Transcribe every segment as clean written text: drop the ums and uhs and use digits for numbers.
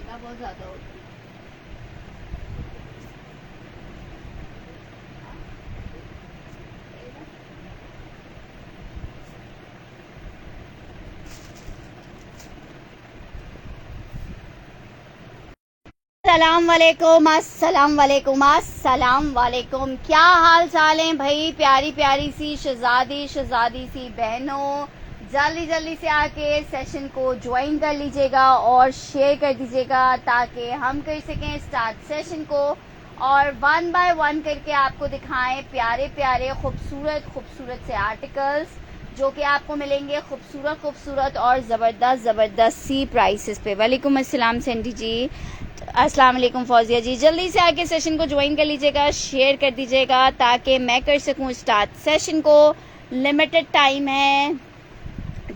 बेटा बहुत ज्यादा होता है। अस्सलाम वालेकुम, अस्सलाम वालेकुम, अस्सलाम वालेकुम। क्या हाल चाल है भाई? प्यारी प्यारी सी शहजादी सी बहनों, जल्दी जल्दी से आके सेशन को ज्वाइन कर लीजिएगा और शेयर कर दीजिएगा ताकि हम कर सकें स्टार्ट सेशन को और वन बाय वन करके आपको दिखाएं प्यारे प्यारे खूबसूरत से आर्टिकल्स जो कि आपको मिलेंगे खूबसूरत और ज़बरदस्त सी प्राइसेस पे। वालेकुम अस्सलाम सेंडी जी, अस्सलाम वालेकुम फौजिया जी। जल्दी से आके सेशन को ज्वाइन कर लीजिएगा, शेयर कर दीजिएगा ताकि मैं कर सकूं स्टार्ट सेशन को। लिमिटेड टाइम है,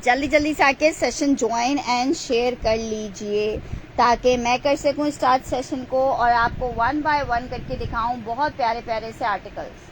जल्दी से आके सेशन ज्वाइन एंड शेयर कर लीजिए ताकि मैं कर सकूं स्टार्ट सेशन को और आपको वन बाय वन करके दिखाऊं बहुत प्यारे प्यारे से आर्टिकल्स।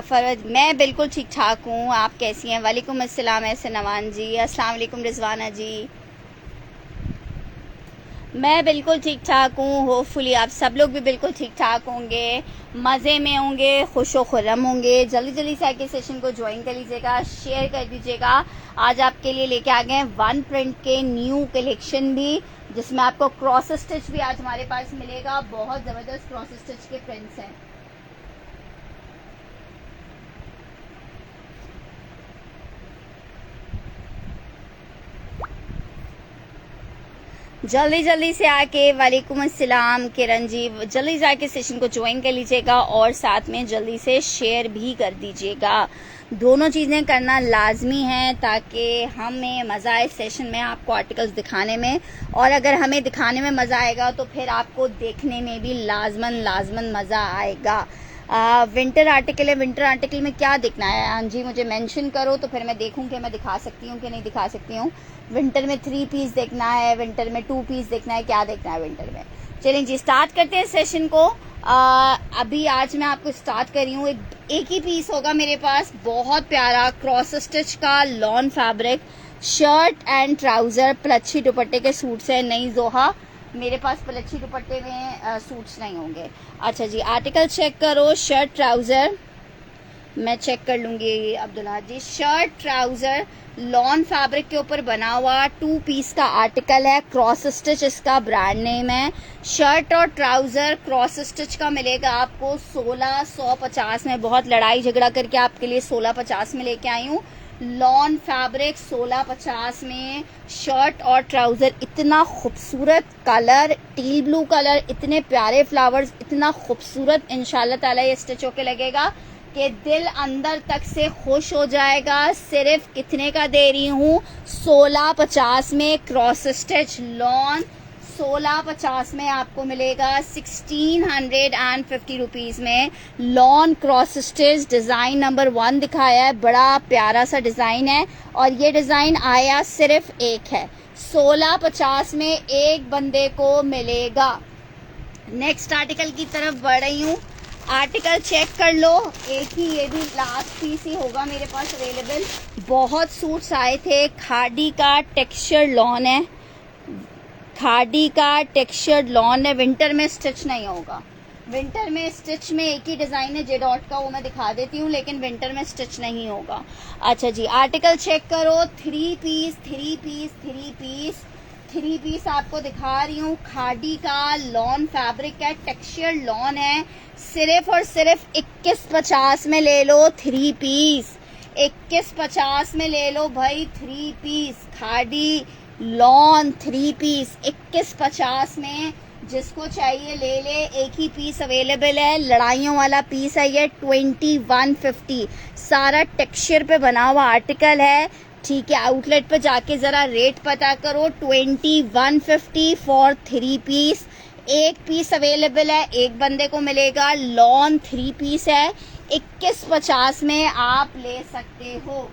फरवत, मैं बिल्कुल ठीक ठाक हूँ। आप कैसी हैं? वालेकुम अस्सलाम ऐसे नवान जी, अस्सलाम वालेकुम रिजवाना जी। मैं बिल्कुल ठीक ठाक हूँ। होपफुली आप सब लोग भी बिल्कुल ठीक ठाक होंगे, मज़े में होंगे, खुशो खुर्रम होंगे। जल्दी से आके सेशन को ज्वाइन कर लीजिएगा, शेयर कर दीजिएगा। आज आपके लिए लेके आ गए वन प्रिंट के न्यू कलेक्शन भी, जिसमें आपको क्रॉस स्टिच भी आज हमारे पास मिलेगा। बहुत ज़बरदस्त क्रॉस स्टिच के प्रिंट्स हैं। जल्दी से आके, वालेकुम अस्सलाम किरण जी, जल्दी से आके सेशन को ज्वाइन कर लीजिएगा और साथ में जल्दी से शेयर भी कर दीजिएगा। दोनों चीज़ें करना लाजमी है ताकि हमें मज़ा आए सेशन में आपको आर्टिकल्स दिखाने में, और अगर हमें दिखाने में मज़ा आएगा तो फिर आपको देखने में भी लाजमन मज़ा आएगा। विंटर आर्टिकल है, विंटर आर्टिकल में क्या दिखना है? हाँ जी, मुझे मेंशन करो तो फिर मैं देखूं कि मैं दिखा सकती हूँ कि नहीं दिखा सकती हूँ। विंटर में 3 पीस देखना है, विंटर में 2 पीस देखना है, क्या देखना है विंटर में? चलें जी, स्टार्ट करते हैं सेशन को। अभी आज मैं आपको स्टार्ट कर रही हूँ। एक ही पीस होगा मेरे पास, बहुत प्यारा क्रॉस स्टिच का lawn fabric shirt and trouser प्लच्छी दुपट्टे के सूट्स है। नहीं जोहा, मेरे पास प्लच्छी दुपट्टे में सूट्स नहीं होंगे। अच्छा जी, आर्टिकल चेक करो। शर्ट ट्राउज़र मैं चेक कर लूँगी अब्दुल्ला जी। शर्ट ट्राउज़र लॉन फैब्रिक के ऊपर बना हुआ 2 पीस का आर्टिकल है। क्रॉस स्टिच इसका ब्रांड नेम है। शर्ट और ट्राउज़र क्रॉस स्टिच का मिलेगा आपको 1650 में। बहुत लड़ाई झगड़ा करके आपके लिए 1650 में लेके आई हूँ। लॉन फैब्रिक 1650 में शर्ट और ट्राउज़र। इतना खूबसूरत कलर, टील ब्लू कलर, इतने प्यारे फ्लावर्स, इतना खूबसूरत इंशाल्लाह ताला ये स्टिच होके लगेगा कि दिल अंदर तक से खुश हो जाएगा। सिर्फ कितने का दे रही हूँ? 1650 में क्रॉस स्टिच लॉन 1650 में आपको मिलेगा। 1650 रुपीज़ में lawn cross stitch design number 1 दिखाया है। बड़ा प्यारा सा डिज़ाइन है और ये डिज़ाइन आया सिर्फ एक है। 1650 में एक बंदे को मिलेगा। नेक्स्ट आर्टिकल की तरफ बढ़ रही हूँ। आर्टिकल चेक कर लो। एक ही, ये भी लास्ट पीस ही होगा मेरे पास अवेलेबल। बहुत सूट्स आए थे। खादी का टेक्सचर लॉन है, खादी का टेक्सचर्ड लॉन है। विंटर में स्टिच नहीं होगा। विंटर में स्टिच में एक ही डिज़ाइन है जे डॉट का, वो मैं दिखा देती हूँ, लेकिन विंटर में स्टिच नहीं होगा। अच्छा जी, आर्टिकल चेक करो। 3 पीस 3 पीस आपको दिखा रही हूँ। खादी का लॉन फैब्रिक है, टेक्सचर लॉन है। सिर्फ और सिर्फ 2150 में ले लो 3 पीस। 2150 में ले लो भाई 3 पीस। खादी लॉन 3 पीस 2150 में। जिसको चाहिए ले ले। एक ही पीस अवेलेबल है, लड़ाइयों वाला पीस है ये। 2150 सारा टेक्सचर पे बना हुआ आर्टिकल है। ठीक है, आउटलेट पे जाके जरा रेट पता करो। 2150 फॉर 3 पीस। एक पीस अवेलेबल है, एक बंदे को मिलेगा। लॉन 3 पीस है, 2150 में आप ले सकते हो।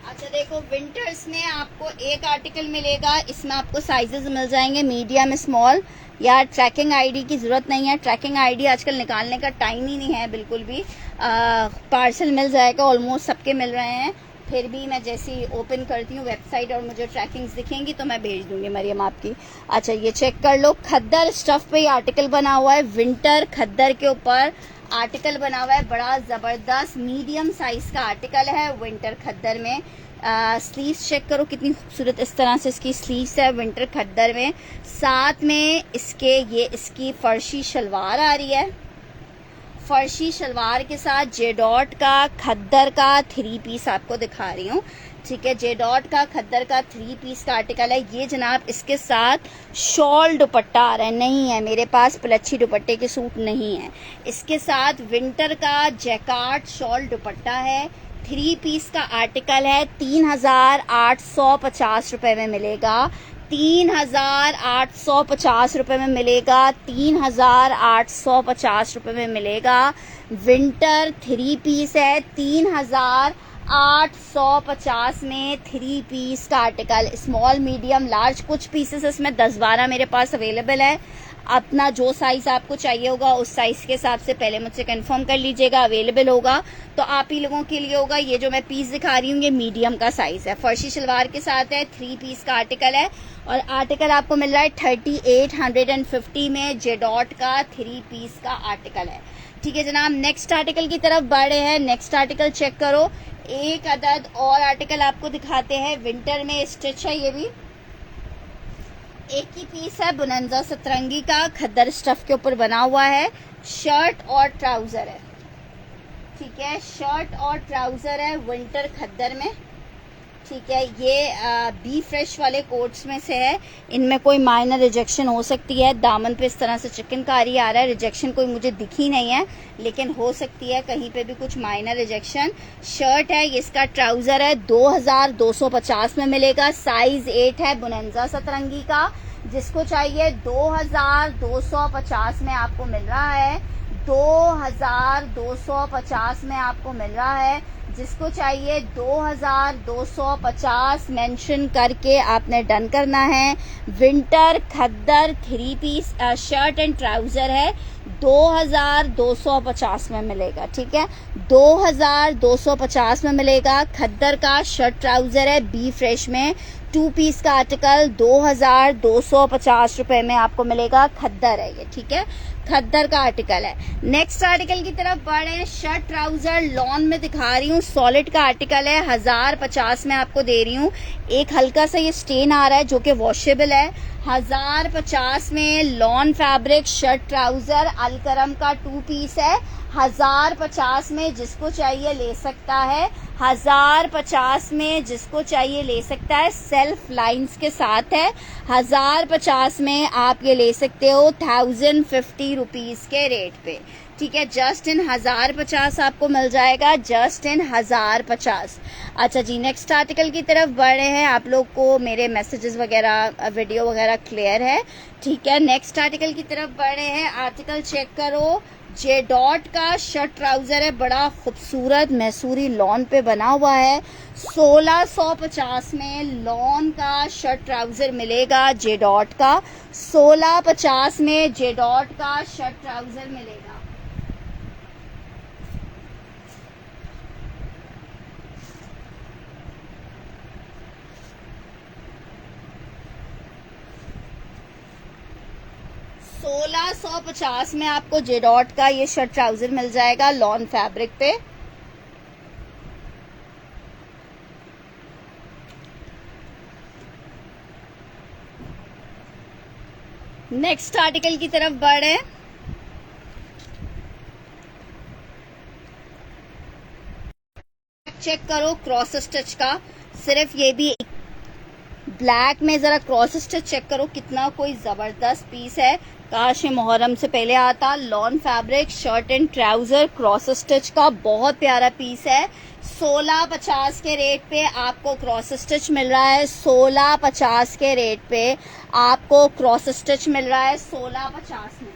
अच्छा देखो, विंटर्स में आपको एक आर्टिकल मिलेगा। इसमें आपको साइजेस मिल जाएंगे मीडियम, स्मॉल। यार ट्रैकिंग आईडी की जरूरत नहीं है, ट्रैकिंग आईडी आजकल निकालने का टाइम ही नहीं है बिल्कुल भी। पार्सल मिल जाएगा, ऑलमोस्ट सबके मिल रहे हैं। फिर भी मैं जैसे ही ओपन करती हूँ वेबसाइट और मुझे ट्रैकिंग्स दिखेंगी तो मैं भेज दूंगी मरियम आपकी। अच्छा ये चेक कर लो, खद्दर स्टफ पे ये आर्टिकल बना हुआ है। विंटर खद्दर के ऊपर आर्टिकल बना हुआ है, बड़ा जबरदस्त मीडियम साइज का आर्टिकल है विंटर खद्दर में। स्लीव्स चेक करो कितनी खूबसूरत इस तरह से इसकी स्लीव्स है विंटर खद्दर में। साथ में इसके ये इसकी फर्शी शलवार आ रही है। फर्शी शलवार के साथ जे डॉट का खद्दर का 3 पीस आपको दिखा रही हूँ। ठीक है, जे डॉट का खद्दर का 3 पीस का आर्टिकल है ये जनाब। इसके साथ शॉल दुपट्टा आ रहा है, नहीं है मेरे पास पलच्छी दुपट्टे के सूट नहीं है। इसके साथ विंटर का जैकार्ड शॉल दुपट्टा है। 3 पीस का आर्टिकल है, 3850 रुपए में मिलेगा। 3850 रुपए में मिलेगा। 3850 रुपए में मिलेगा। विंटर 3 पीस है, 3850 में 3 पीस का आर्टिकल। स्मॉल मीडियम लार्ज कुछ पीसेस इसमें 10-12 मेरे पास अवेलेबल है। अपना जो साइज आपको चाहिए होगा उस साइज के हिसाब से पहले मुझसे कंफर्म कर लीजिएगा। अवेलेबल होगा तो आप ही लोगों के लिए होगा। ये जो मैं पीस दिखा रही हूँ ये मीडियम का साइज है, फर्शी शलवार के साथ है। 3 पीस का आर्टिकल है और आर्टिकल आपको मिल रहा है 3850 में। जे डॉट का 3 पीस का आर्टिकल है। ठीक है जनाब, नेक्स्ट आर्टिकल की तरफ बढ़े हैं। नेक्स्ट आर्टिकल चेक करो, एक अदद और आर्टिकल आपको दिखाते हैं। विंटर में स्टिच है, ये भी एक ही पीस है। बुनंजा सतरंगी का खद्दर स्टफ के ऊपर बना हुआ है। शर्ट और ट्राउजर है। ठीक है, शर्ट और ट्राउजर है विंटर खद्दर में। ठीक है, ये बी फ्रेश वाले कोट्स में से है। इनमें कोई माइनर रिजेक्शन हो सकती है। दामन पे इस तरह से चिकनकारी आ रहा है, रिजेक्शन कोई मुझे दिखी नहीं है लेकिन हो सकती है कहीं पे भी कुछ माइनर रिजेक्शन। शर्ट है, इसका ट्राउजर है, 2250 में मिलेगा। साइज 8 है, बुनंजा सतरंगी का। जिसको चाहिए 2250 में आपको मिल रहा है। 2250 में आपको मिल रहा है। जिसको चाहिए 2250 मेंशन करके आपने डन करना है। Winter khaddar 3 piece shirt and trouser है, 2250 में मिलेगा। ठीक है, 2250 में मिलेगा। खद्दर का शर्ट ट्राउजर है बी फ्रेश में। 2 पीस का आर्टिकल 2250 रुपए में आपको मिलेगा। खद्दर है ये। ठीक है, खद्दर का आर्टिकल है। नेक्स्ट आर्टिकल की तरफ बढ़े हैं। शर्ट ट्राउजर लॉन में दिखा रही हूँ, सॉलिड का आर्टिकल है। 1050 में आपको दे रही हूँ। एक हल्का सा ये स्टेन आ रहा है जो कि वॉशेबल है। 1050 में lawn fabric shirt trouser Alkaram का 2 पीस है। 1050 में जिसको चाहिए ले सकता है। 1050 में जिसको चाहिए ले सकता है। सेल्फ लाइंस के साथ है। 1050 में आप ये ले सकते हो 1050 रुपीज के रेट पे। ठीक है, जस्ट इन 1050 आपको मिल जाएगा, जस्ट इन 1050। अच्छा जी, नेक्स्ट आर्टिकल की तरफ बढ़ रहे हैं। आप लोग को मेरे मैसेजेस वगैरह वीडियो वगैरह क्लियर है? ठीक है, नेक्स्ट आर्टिकल की तरफ बढ़ रहे हैं। आर्टिकल चेक करो, जे डॉट का शर्ट ट्राउजर है, बड़ा खूबसूरत मैसूरी लॉन पे बना हुआ है। 1650 में लॉन का शर्ट ट्राउजर मिलेगा जे डॉट का। 1650 में जे डॉट का शर्ट ट्राउजर मिलेगा। $1650 में आपको जे डॉट का ये शर्ट ट्राउजर मिल जाएगा लॉन फैब्रिक पे। नेक्स्ट आर्टिकल की तरफ बढ़े। चेक करो क्रॉस स्टिच का, सिर्फ ये भी ब्लैक में जरा क्रॉस स्टिच चेक करो कितना कोई जबरदस्त पीस है। काश ये मुहर्रम से पहले आता। Lawn fabric shirt and trouser cross stitch का बहुत प्यारा पीस है। 1650 के रेट पे आपको क्रॉस स्टिच मिल रहा है। 1650 के रेट पे आपको क्रॉस स्टिच मिल रहा है 1650 में।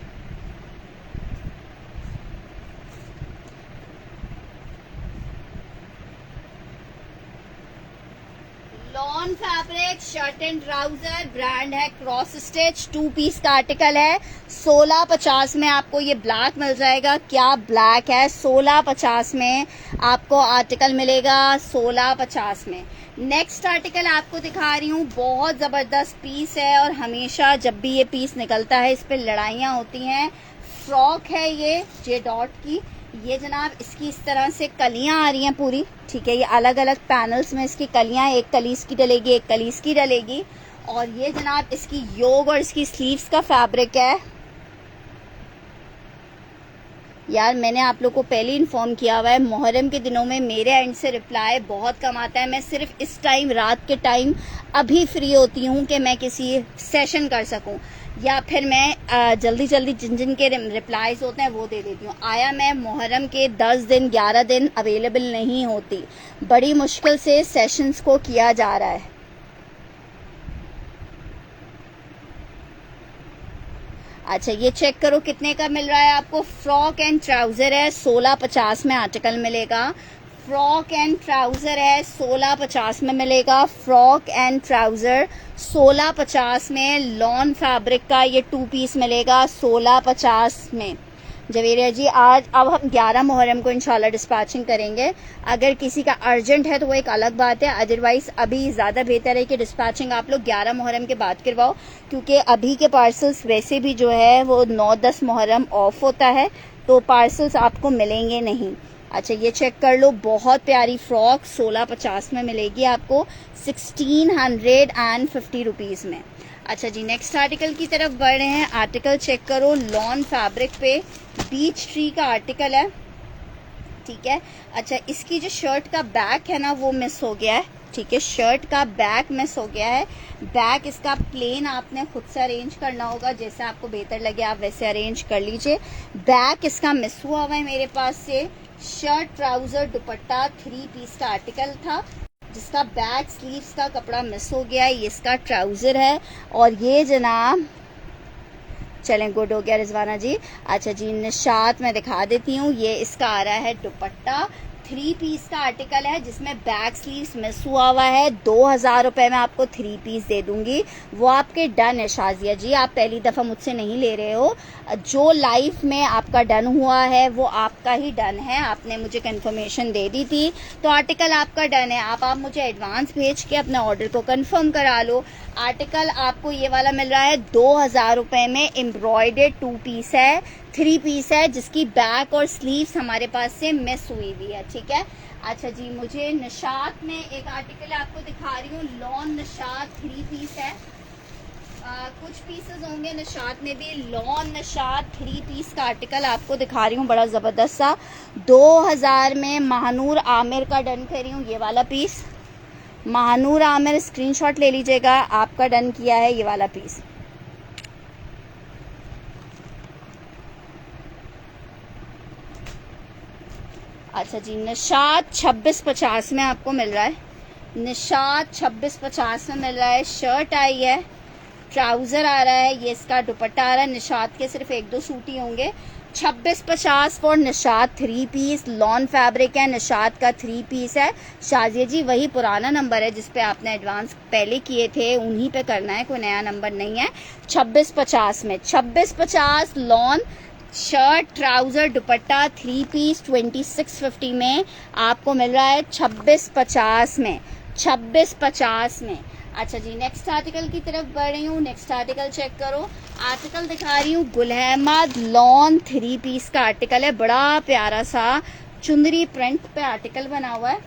Lawn fabric shirt and trouser, brand है क्रॉस स्टिच, 2 पीस का आर्टिकल है। 1650 में आपको ये ब्लैक मिल जाएगा। क्या ब्लैक है, 1650 में आपको आर्टिकल मिलेगा 1650 में। नेक्स्ट आर्टिकल आपको दिखा रही हूँ, बहुत जबरदस्त पीस है और हमेशा जब भी ये पीस निकलता है इस पे लड़ाइयाँ होती हैं। फ्रॉक है ये जे डॉट की, ये जनाब इसकी इस तरह से कलियां आ रही हैं पूरी, ठीक है। ये अलग अलग पैनल्स में इसकी कलियां, एक कली इसकी डलेगी एक कली इसकी डलेगी। और ये जनाब इसकी योग और इसकी स्लीव्स का फैब्रिक है। यार मैंने आप लोग को पहले इन्फॉर्म किया हुआ है, मुहर्रम के दिनों में मेरे एंड से रिप्लाई बहुत कम आता है। मैं सिर्फ इस टाइम रात के टाइम अभी फ्री होती हूँ कि मैं किसी सेशन कर सकूँ, या फिर मैं जल्दी जल्दी जिन जिन के रिप्लाईज होते हैं वो दे देती हूँ। आया मैं मुहर्रम के 10 दिन 11 दिन अवेलेबल नहीं होती, बड़ी मुश्किल से सेशंस को किया जा रहा है। अच्छा ये चेक करो कितने का मिल रहा है आपको। फ्रॉक एंड ट्राउजर है, 1650 में आर्टिकल मिलेगा। फ्रॉक एंड ट्राउजर है, 1650 में मिलेगा। फ्रॉक एंड ट्राउजर 1650 में। लॉन फैब्रिक का ये 2 पीस मिलेगा 1650 में। जवेरिया जी आज अब हम 11 मुहर्रम को इंशाल्लाह डिस्पैचिंग करेंगे। अगर किसी का अर्जेंट है तो वो एक अलग बात है, अदरवाइज अभी ज़्यादा बेहतर है कि डिस्पैचिंग आप लोग 11 मुहर्रम के बाद करवाओ, क्योंकि अभी के पार्सल्स वैसे भी जो है वो 9-10 मुहर्रम ऑफ होता है, तो पार्सल्स आपको मिलेंगे नहीं। अच्छा ये चेक कर लो, बहुत प्यारी फ्रॉक 1650 में मिलेगी आपको 1650 रुपीज़ में। अच्छा जी नेक्स्ट आर्टिकल की तरफ बढ़ रहे हैं। आर्टिकल चेक करो, लॉन फैब्रिक पे बीच ट्री का आर्टिकल है, ठीक है। अच्छा इसकी जो शर्ट का बैक है ना वो मिस हो गया है, ठीक है। शर्ट का बैक मिस हो गया है। बैक इसका प्लेन आपने खुद से अरेंज करना होगा, जैसे आपको बेहतर लगे आप वैसे अरेंज कर लीजिए। बैक इसका मिस हुआ है मेरे पास से। शर्ट ट्राउजर दुपट्टा 3 पीस का आर्टिकल था, जिसका बैक स्लीव्स का कपड़ा मिस हो गया है। ये इसका ट्राउजर है और ये जनाब चलें गुड हो गया रिजवाना जी। अच्छा जी निशात मैं दिखा देती हूँ, ये इसका आ रहा है दुपट्टा, 3 पीस का आर्टिकल है जिसमें बैक स्लीव्स मिस हुआ हुआ है। 2000 रुपए में आपको 3 पीस दे दूंगी, वो आपके डन है शाजिया जी, आप पहली दफ़ा मुझसे नहीं ले रहे हो। जो लाइफ में आपका डन हुआ है वो आपका ही डन है, आपने मुझे कंफर्मेशन दे दी थी तो आर्टिकल आपका डन है। आप मुझे एडवांस भेज के अपने ऑर्डर को कंफर्म करा लो। आर्टिकल आपको ये वाला मिल रहा है 2000 रुपए में। एम्ब्रॉयडर्ड 2 पीस है, 3 पीस है, जिसकी बैक और स्लीव्स हमारे पास से मिस हुई हुई है, ठीक है। अच्छा जी मुझे निशात में एक आर्टिकल आपको दिखा रही हूँ, लॉन निशात 3 पीस है। कुछ पीसेस होंगे निशात में भी। लॉन निशात 3 पीस का आर्टिकल आपको दिखा रही हूँ, बड़ा ज़बरदस्त सा 2000 में। महानूर आमिर का डन कर रही हूँ ये वाला पीस। महानूर आमिर स्क्रीनशॉट ले लीजिएगा, आपका डन किया है ये वाला पीस। अच्छा जी निशात 2650 में आपको मिल रहा है। निशात 2650 में मिल रहा है। शर्ट आई है, ट्राउजर आ रहा है, ये इसका दुपट्टा आ रहा है। निशात के सिर्फ 1-2 सूट ही होंगे। 2650 for Nishat 3 piece. Lawn fabric है, निशात का 3 पीस है। शाजिया जी वही पुराना नंबर है जिस पे आपने एडवांस पहले किए थे, उन्हीं पे करना है, कोई नया नंबर नहीं है। 2650 में 2650 lawn shirt trouser dupatta 3 piece 2650 में आपको मिल रहा है 2650 में। 2650 में। अच्छा जी नेक्स्ट आर्टिकल की तरफ बढ़ रही हूँ। नेक्स्ट आर्टिकल चेक करो, आर्टिकल दिखा रही हूँ गुल अहमद लॉन 3 पीस का आर्टिकल है। बड़ा प्यारा सा चुंदरी प्रिंट पे आर्टिकल बना हुआ है,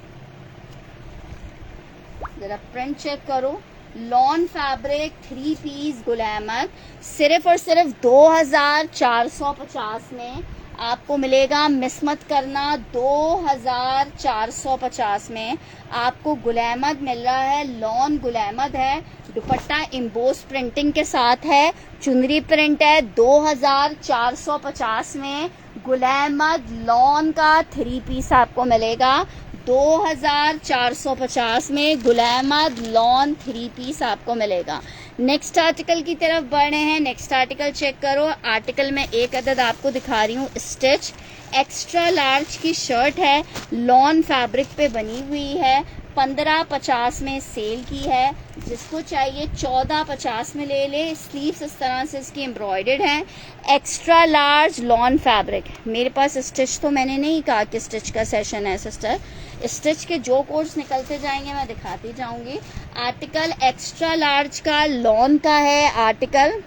जरा प्रिंट चेक करो। Lawn fabric 3 piece Gul Ahmed सिर्फ और सिर्फ 2450 में आपको मिलेगा। मिस मत करना, 2450 में आपको गुल अहमद मिल रहा है। लॉन गुल अहमद है, दुपट्टा इम्बोस प्रिंटिंग के साथ है, चुनरी प्रिंट है। 2450 में गुल अहमद लॉन का 3 पीस आपको मिलेगा। 2450 में गुल अहमद लॉन 3 पीस आपको मिलेगा। नेक्स्ट आर्टिकल की तरफ बढ़ रहे हैं। नेक्स्ट आर्टिकल चेक करो। आर्टिकल में एक अदद आपको दिखा रही हूँ स्टिच, एक्स्ट्रा लार्ज की शर्ट है, लॉन फैब्रिक पे बनी हुई है, 1550 में सेल की है। जिसको चाहिए 1450 में ले ले। स्लीव्स इस तरह से इसकी एम्ब्रॉयडर्ड हैं। Extra large lawn fabric. मेरे पास स्टिच तो मैंने नहीं कहा कि स्टिच का सेशन है सिस्टर, स्टिच के जो कोड्स निकलते जाएंगे मैं दिखाती जाऊंगी। आर्टिकल एक्स्ट्रा लार्ज का लॉन का है। आर्टिकल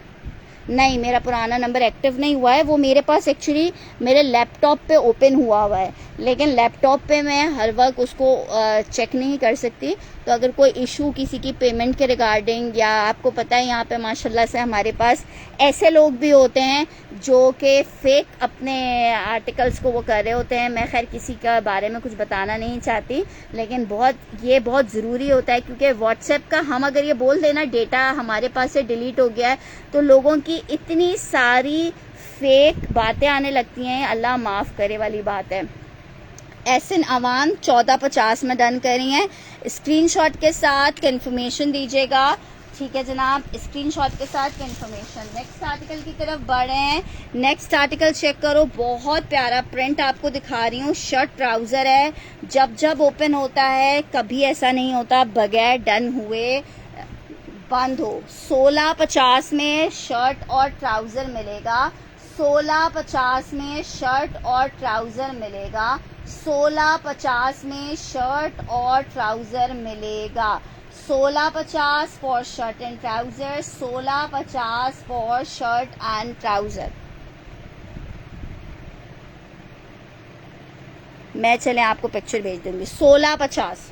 नहीं, मेरा पुराना नंबर एक्टिव नहीं हुआ है, वो मेरे पास एक्चुअली मेरे लैपटॉप पे ओपन हुआ है, लेकिन लैपटॉप पे मैं हर वक्त उसको चेक नहीं कर सकती। तो अगर कोई इशू किसी की पेमेंट के रिगार्डिंग, या आपको पता है यहाँ पे माशाल्लाह से हमारे पास ऐसे लोग भी होते हैं जो कि फेक अपने आर्टिकल्स को वो कर रहे होते हैं। मैं खैर किसी का बारे में कुछ बताना नहीं चाहती, लेकिन ये बहुत ज़रूरी होता है, क्योंकि व्हाट्सएप का हम अगर ये बोल देना डेटा हमारे पास से डिलीट हो गया है, तो लोगों की इतनी सारी फेक बातें आने लगती हैं, अल्लाह माफ़ करे वाली बात है। एसएन अवान 1450 में डन करी हैं। स्क्रीनशॉट के साथ कंफर्मेशन दीजिएगा। ठीक है जनाब, स्क्रीनशॉट के साथ कंफर्मेशन। नेक्स्ट आर्टिकल की तरफ बढ़ रहे हैं। नेक्स्ट आर्टिकल चेक करो, बहुत प्यारा प्रिंट आपको दिखा रही हूँ। शर्ट ट्राउज़र है, जब ओपन होता है कभी ऐसा नहीं होता बगैर डन हुए बंद हो। 1650 में शर्ट और ट्राउज़र मिलेगा। 1650 में शर्ट और ट्राउज़र मिलेगा। 1650 में शर्ट और ट्राउज़र मिलेगा। 1650 for shirt and trouser. 1650 for shirt and trouser. मैं चले आपको पिक्चर भेज दूंगी। 1650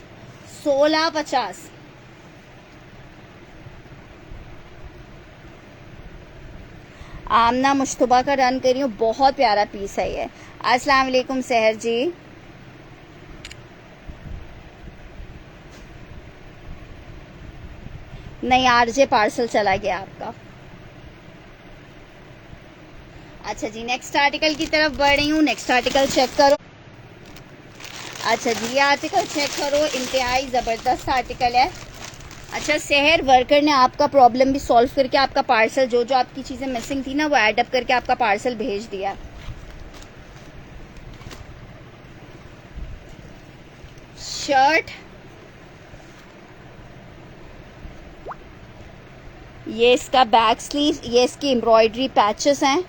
1650। आमना मुश्तबा का रन कर रही हूँ, बहुत प्यारा पीस है ये। अस्सलाम वालेकुम सहर जी। नहीं, आरजे पार्सल चला गया आपका। अच्छा जी, नेक्स्ट आर्टिकल की तरफ बढ़ रही हूँ। नेक्स्ट आर्टिकल चेक करो। अच्छा जी, ये आर्टिकल चेक करो, इंतहाई ज़बरदस्त आर्टिकल है। अच्छा, शहर वर्कर ने आपका प्रॉब्लम भी सॉल्व करके आपका पार्सल, जो आपकी चीज़ें मिसिंग थी ना, वो ऐड अप करके आपका पार्सल भेज दिया। शर्ट, ये इसका बैक स्लीव, ये इसकी एम्ब्रॉयडरी पैचेस हैं,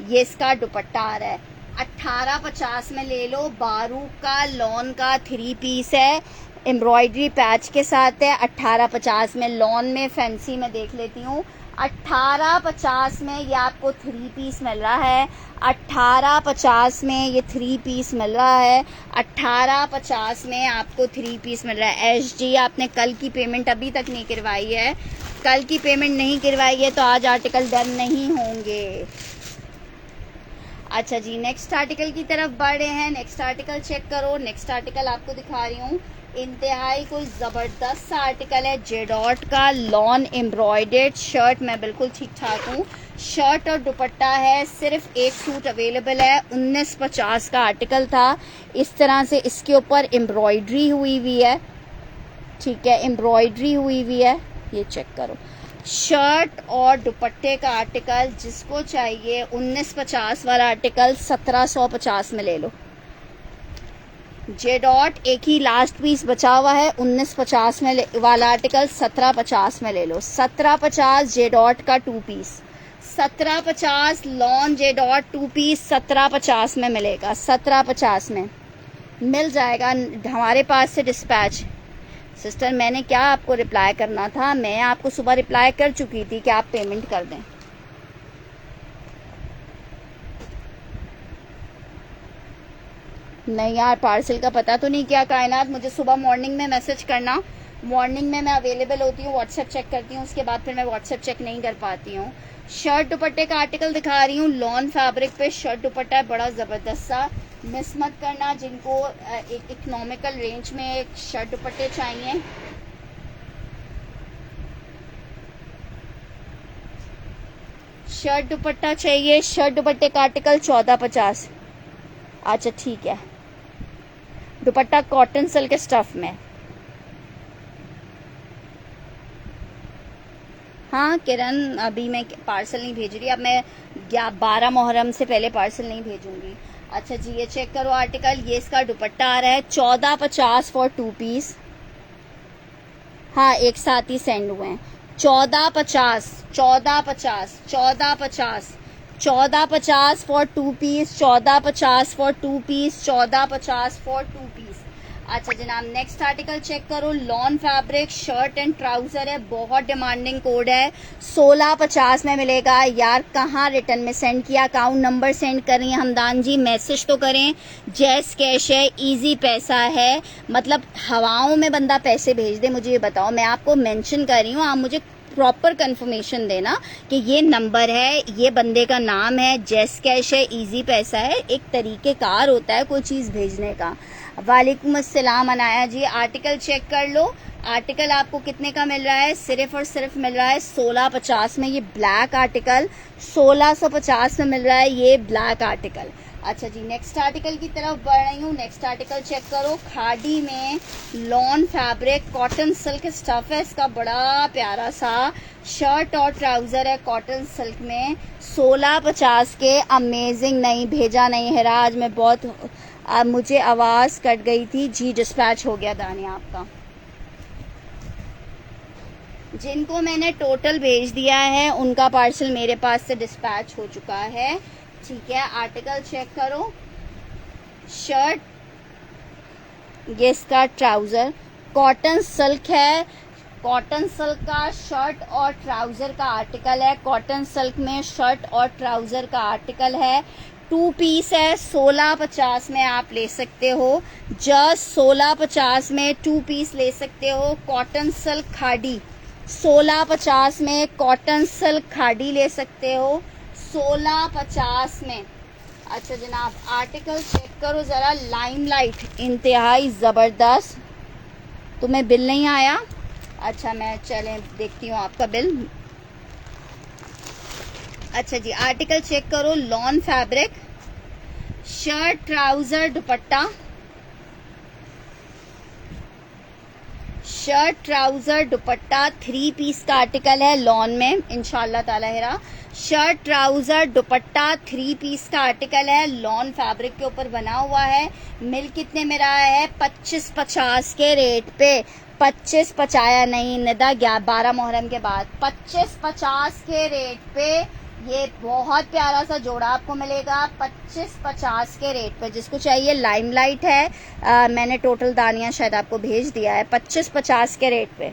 ये इसका दुपट्टा आ रहा है। 1850 में ले लो। बारूक का लॉन का 3 पीस है, एम्ब्रॉयडरी पैच के साथ है। 1850 में लॉन में फैंसी में देख लेती हूँ। 1850 में ये आपको 3 पीस मिल रहा है। 1850 में ये 3 पीस मिल रहा है। 1850 में आपको 3 पीस मिल रहा है। SG, आपने कल की पेमेंट अभी तक नहीं करवाई है, कल की पेमेंट नहीं करवाई है तो आज आर्टिकल डन नहीं होंगे। अच्छा जी, नेक्स्ट आर्टिकल की तरफ बढ़ रहे हैं। नेक्स्ट आर्टिकल चेक करो। नेक्स्ट आर्टिकल आपको दिखा रही हूँ, इंतहाई कोई ज़बरदस्त सा आर्टिकल है। जेडॉट का लॉन एम्ब्रॉयडर्ड शर्ट, मैं बिल्कुल ठीक ठाक हूँ। शर्ट और दुपट्टा है, सिर्फ एक सूट अवेलेबल है। 1950 का आर्टिकल था। इस तरह से इसके ऊपर एम्ब्रॉयडरी हुई हुई है। ठीक है, एम्ब्रॉयडरी हुई हुई है, ये चेक करो। शर्ट और दुपट्टे का आर्टिकल, जिसको चाहिए 1950 वाला आर्टिकल 1750 में ले लो। जे डॉट एक ही लास्ट पीस बचा हुआ है, 1950 में वाला आर्टिकल 1750 में ले लो। 1750 जे डॉट का 2 piece, 1750 lawn J dot 2 piece 1750 में मिलेगा। 1750 में मिल जाएगा हमारे पास से डिस्पैच। सिस्टर, मैंने क्या आपको रिप्लाई करना था, मैं आपको सुबह रिप्लाई कर चुकी थी कि आप पेमेंट कर दें। नहीं यार, पार्सल का पता तो नहीं किया। कायनात, मुझे सुबह मॉर्निंग में मैसेज करना, मॉर्निंग में मैं अवेलेबल होती हूँ, व्हाट्सएप चेक करती हूँ, उसके बाद फिर मैं व्हाट्सएप चेक नहीं कर पाती हूँ। शर्ट दुपट्टे का आर्टिकल दिखा रही हूँ, लॉन फैब्रिक पे शर्ट दुपट्टा है, बड़ा ज़बरदस्त सा। मिस मत करना जिनको एक इकोनॉमिकल रेंज में एक शर्ट दुपट्टे चाहिए। शर्ट दुपट्टा चाहिए, शर्ट दुपट्टे का आर्टिकल 1450। अच्छा ठीक है, दुपट्टा कॉटन सिल्क स्टफ में। हाँ किरण, अभी मैं पार्सल नहीं भेज रही, अब मैं 12 मुहर्रम से पहले पार्सल नहीं भेजूंगी। अच्छा जी, ये चेक करो आर्टिकल, ये इसका दुपट्टा आ रहा है 1450 फॉर 2 पीस। हाँ एक साथ ही सेंड हुए हैं। 1450 1450 1450 1450 for 2 piece, 1450 for 2 piece, 1450 for 2 piece. अच्छा जनाब, नेक्स्ट आर्टिकल चेक करो, lawn fabric shirt and trouser है, बहुत डिमांडिंग कोड है, 1650 में मिलेगा। यार कहाँ रिटर्न में सेंड किया, अकाउंट नंबर सेंड कर रही हैं हमदान जी, मैसेज तो करें। जैस कैश है, इजी पैसा है, मतलब हवाओं में बंदा पैसे भेज दे, मुझे ये बताओ, मैं आपको मेंशन कर रही हूँ, आप मुझे प्रॉपर कंफर्मेशन देना कि ये नंबर है, ये बंदे का नाम है, जैस कैश है, इजी पैसा है, एक तरीकेकार होता है कोई चीज़ भेजने का। वालेकुम अस्सलाम अनाया जी, आर्टिकल चेक कर लो, आर्टिकल आपको कितने का मिल रहा है, सिर्फ और सिर्फ मिल रहा है 1650 में। ये ब्लैक आर्टिकल 1650 में मिल रहा है, ये ब्लैक आर्टिकल। अच्छा जी, नेक्स्ट आर्टिकल की तरफ बढ़ रही हूँ। नेक्स्ट आर्टिकल चेक करो, खादी में lawn fabric cotton silk stuff है, इसका बड़ा प्यारा सा शर्ट और ट्राउजर है कॉटन सिल्क में, 1650 के। अमेजिंग, नहीं भेजा नहीं है राज, मैं बहुत मुझे आवाज़ कट गई थी जी, डिस्पैच हो गया दानिया आपका। जिनको मैंने टोटल भेज दिया है उनका पार्सल मेरे पास से डिस्पैच हो चुका है, ठीक है। आर्टिकल चेक करो, शर्ट, ये इसका ट्राउजर कॉटन सिल्क है, कॉटन सिल्क का शर्ट और ट्राउजर का आर्टिकल है, कॉटन सिल्क में शर्ट और ट्राउजर का आर्टिकल है, 2 पीस है, 1650 में आप ले सकते हो, जस्ट 1650 में 2 पीस ले सकते हो। कॉटन सिल्क खादी 1650 में, कॉटन सिल्क खादी ले सकते हो 1650 में। अच्छा जनाब, आर्टिकल चेक करो जरा, लाइमलाइट इंतहाई ज़बरदस्त। तुम्हें बिल नहीं आया? अच्छा मैं चलें देखती हूँ आपका बिल। अच्छा जी, आर्टिकल चेक करो, lawn fabric shirt trouser dupatta, shirt trouser dupatta 3 piece का आर्टिकल है लॉन में, इंशाल्लाह ताला हेरा। शर्ट ट्राउजर दुपट्टा 3 पीस का आर्टिकल है, लॉन फैब्रिक के ऊपर बना हुआ है। मिल कितने में रहा है? 2550 के रेट पे। 25 पचाया नहीं निदा, 12 मुहर्रम के बाद 2550 के रेट पे ये बहुत प्यारा सा जोड़ा आपको मिलेगा 2550 के रेट पे। जिसको चाहिए, लाइमलाइट है, मैंने टोटल दानिया शायद आपको भेज दिया है 2550 के रेट पे।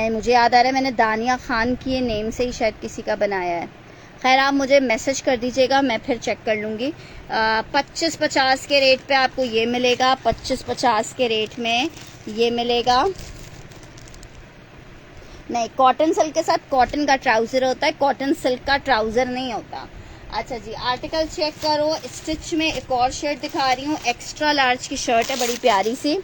मुझे याद आ रहा है मैंने दानिया खान की नेम से ही शायद किसी का बनाया है। खैर आप मुझे मैसेज कर दीजिएगा, मैं फिर चेक कर लूँगी। 2550 के रेट पे आपको ये मिलेगा, 2550 के रेट में ये मिलेगा। नहीं, कॉटन सिल्क के साथ कॉटन का ट्राउजर होता है, कॉटन सिल्क का ट्राउजर नहीं होता। अच्छा जी, आर्टिकल चेक करो, स्टिच में एक और शर्ट दिखा रही हूँ, एक्स्ट्रा लार्ज की शर्ट है, बड़ी प्यारी सी।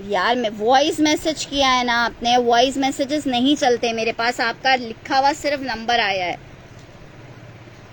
यार मैं वॉइस मैसेज किया है ना आपने, वॉइस मैसेजेस नहीं चलते मेरे पास, आपका लिखा हुआ सिर्फ नंबर आया है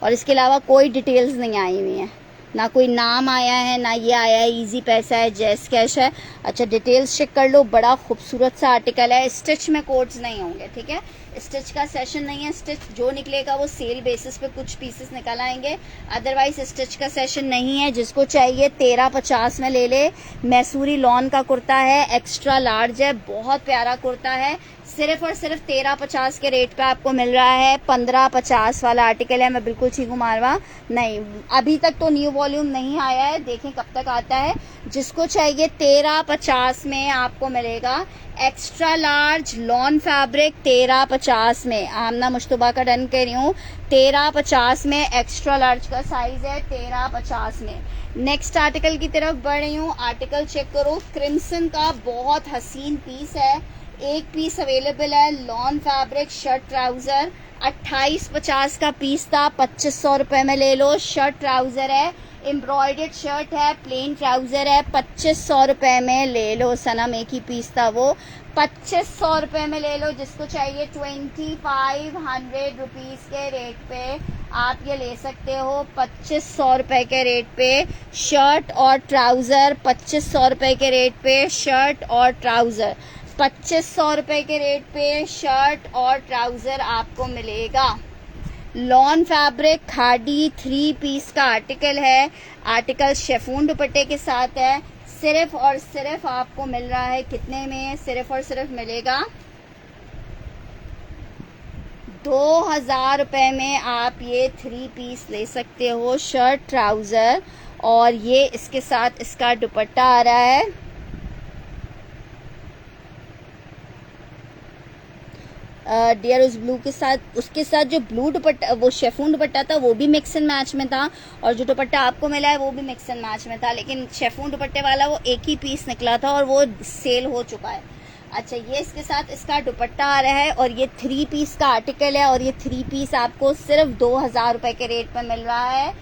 और इसके अलावा कोई डिटेल्स नहीं आई हुई हैं, ना कोई नाम आया है, ना ये आया है इजी पैसा है, जैस कैश है। अच्छा डिटेल्स चेक कर लो, बड़ा खूबसूरत सा आर्टिकल है। स्टिच में कोड्स नहीं होंगे, ठीक है, स्टिच का सेशन नहीं है। स्टिच जो निकलेगा वो सेल बेसिस पे कुछ पीसेस निकल आएंगे, अदरवाइज स्टिच का सेशन नहीं है। जिसको चाहिए 1350 में ले ले। मैसूरी लॉन का कुर्ता है, एक्स्ट्रा लार्ज है, बहुत प्यारा कुर्ता है, सिर्फ और सिर्फ 1350 के रेट पे आपको मिल रहा है। 1550 वाला आर्टिकल है। मैं बिल्कुल ठीक हूँ मारवा? नहीं, अभी तक तो न्यू वॉल्यूम नहीं आया है, देखें कब तक आता है। जिसको चाहिए 1350 में आपको मिलेगा। एक्स्ट्रा लार्ज लॉन फैब्रिक 1350 में। आमना मुश्तबा का डन कर रही हूँ। 1350 में एक्स्ट्रा लार्ज का साइज है, 1350 में। नेक्स्ट आर्टिकल की तरफ बढ़ रही हूँ। आर्टिकल चेक करो, क्रिम्सन का बहुत हसीन पीस है। एक पीस अवेलेबल है, लॉन फैब्रिक शर्ट ट्राउजर। 2850 का पीस था, 2500 रुपए में ले लो। शर्ट ट्राउजर है, एम्ब्रॉयडर्ड शर्ट है, प्लेन ट्राउजर है, 2500 रुपए में ले लो सनम। एक ही पीस था वो, 2500 रुपए में ले लो। जिसको चाहिए 2500 रुपीज के रेट पे आप ये ले सकते हो। 2500 रुपए के रेट पे शर्ट और ट्राउजर, 2500 रुपए के रेट पे शर्ट और ट्राउजर, 2500 रुपए के रेट पे शर्ट और ट्राउजर आपको मिलेगा। लॉन फैब्रिक खादी 3 पीस का आर्टिकल है। आर्टिकल शेफून दुपट्टे के साथ है। सिर्फ और सिर्फ आपको मिल रहा है कितने में? सिर्फ और सिर्फ मिलेगा 2000 रुपए में आप ये 3 पीस ले सकते हो, शर्ट ट्राउजर। और ये इसके साथ इसका दुपट्टा आ रहा है। डियर उस ब्लू के साथ, उसके साथ जो ब्लू दुपट्टा, वो शेफून दुपट्टा था, वो भी मिक्स एंड मैच में था। और जो दुपट्टा आपको मिला है वो भी मिक्स एंड मैच में था। लेकिन शेफून दुपट्टे वाला वो एक ही पीस निकला था और वो सेल हो चुका है। अच्छा, ये इसके साथ इसका दुपट्टा आ रहा है और ये 3 पीस का आर्टिकल है। और ये 3 पीस आपको सिर्फ 2000 रुपए के रेट पर मिल रहा है।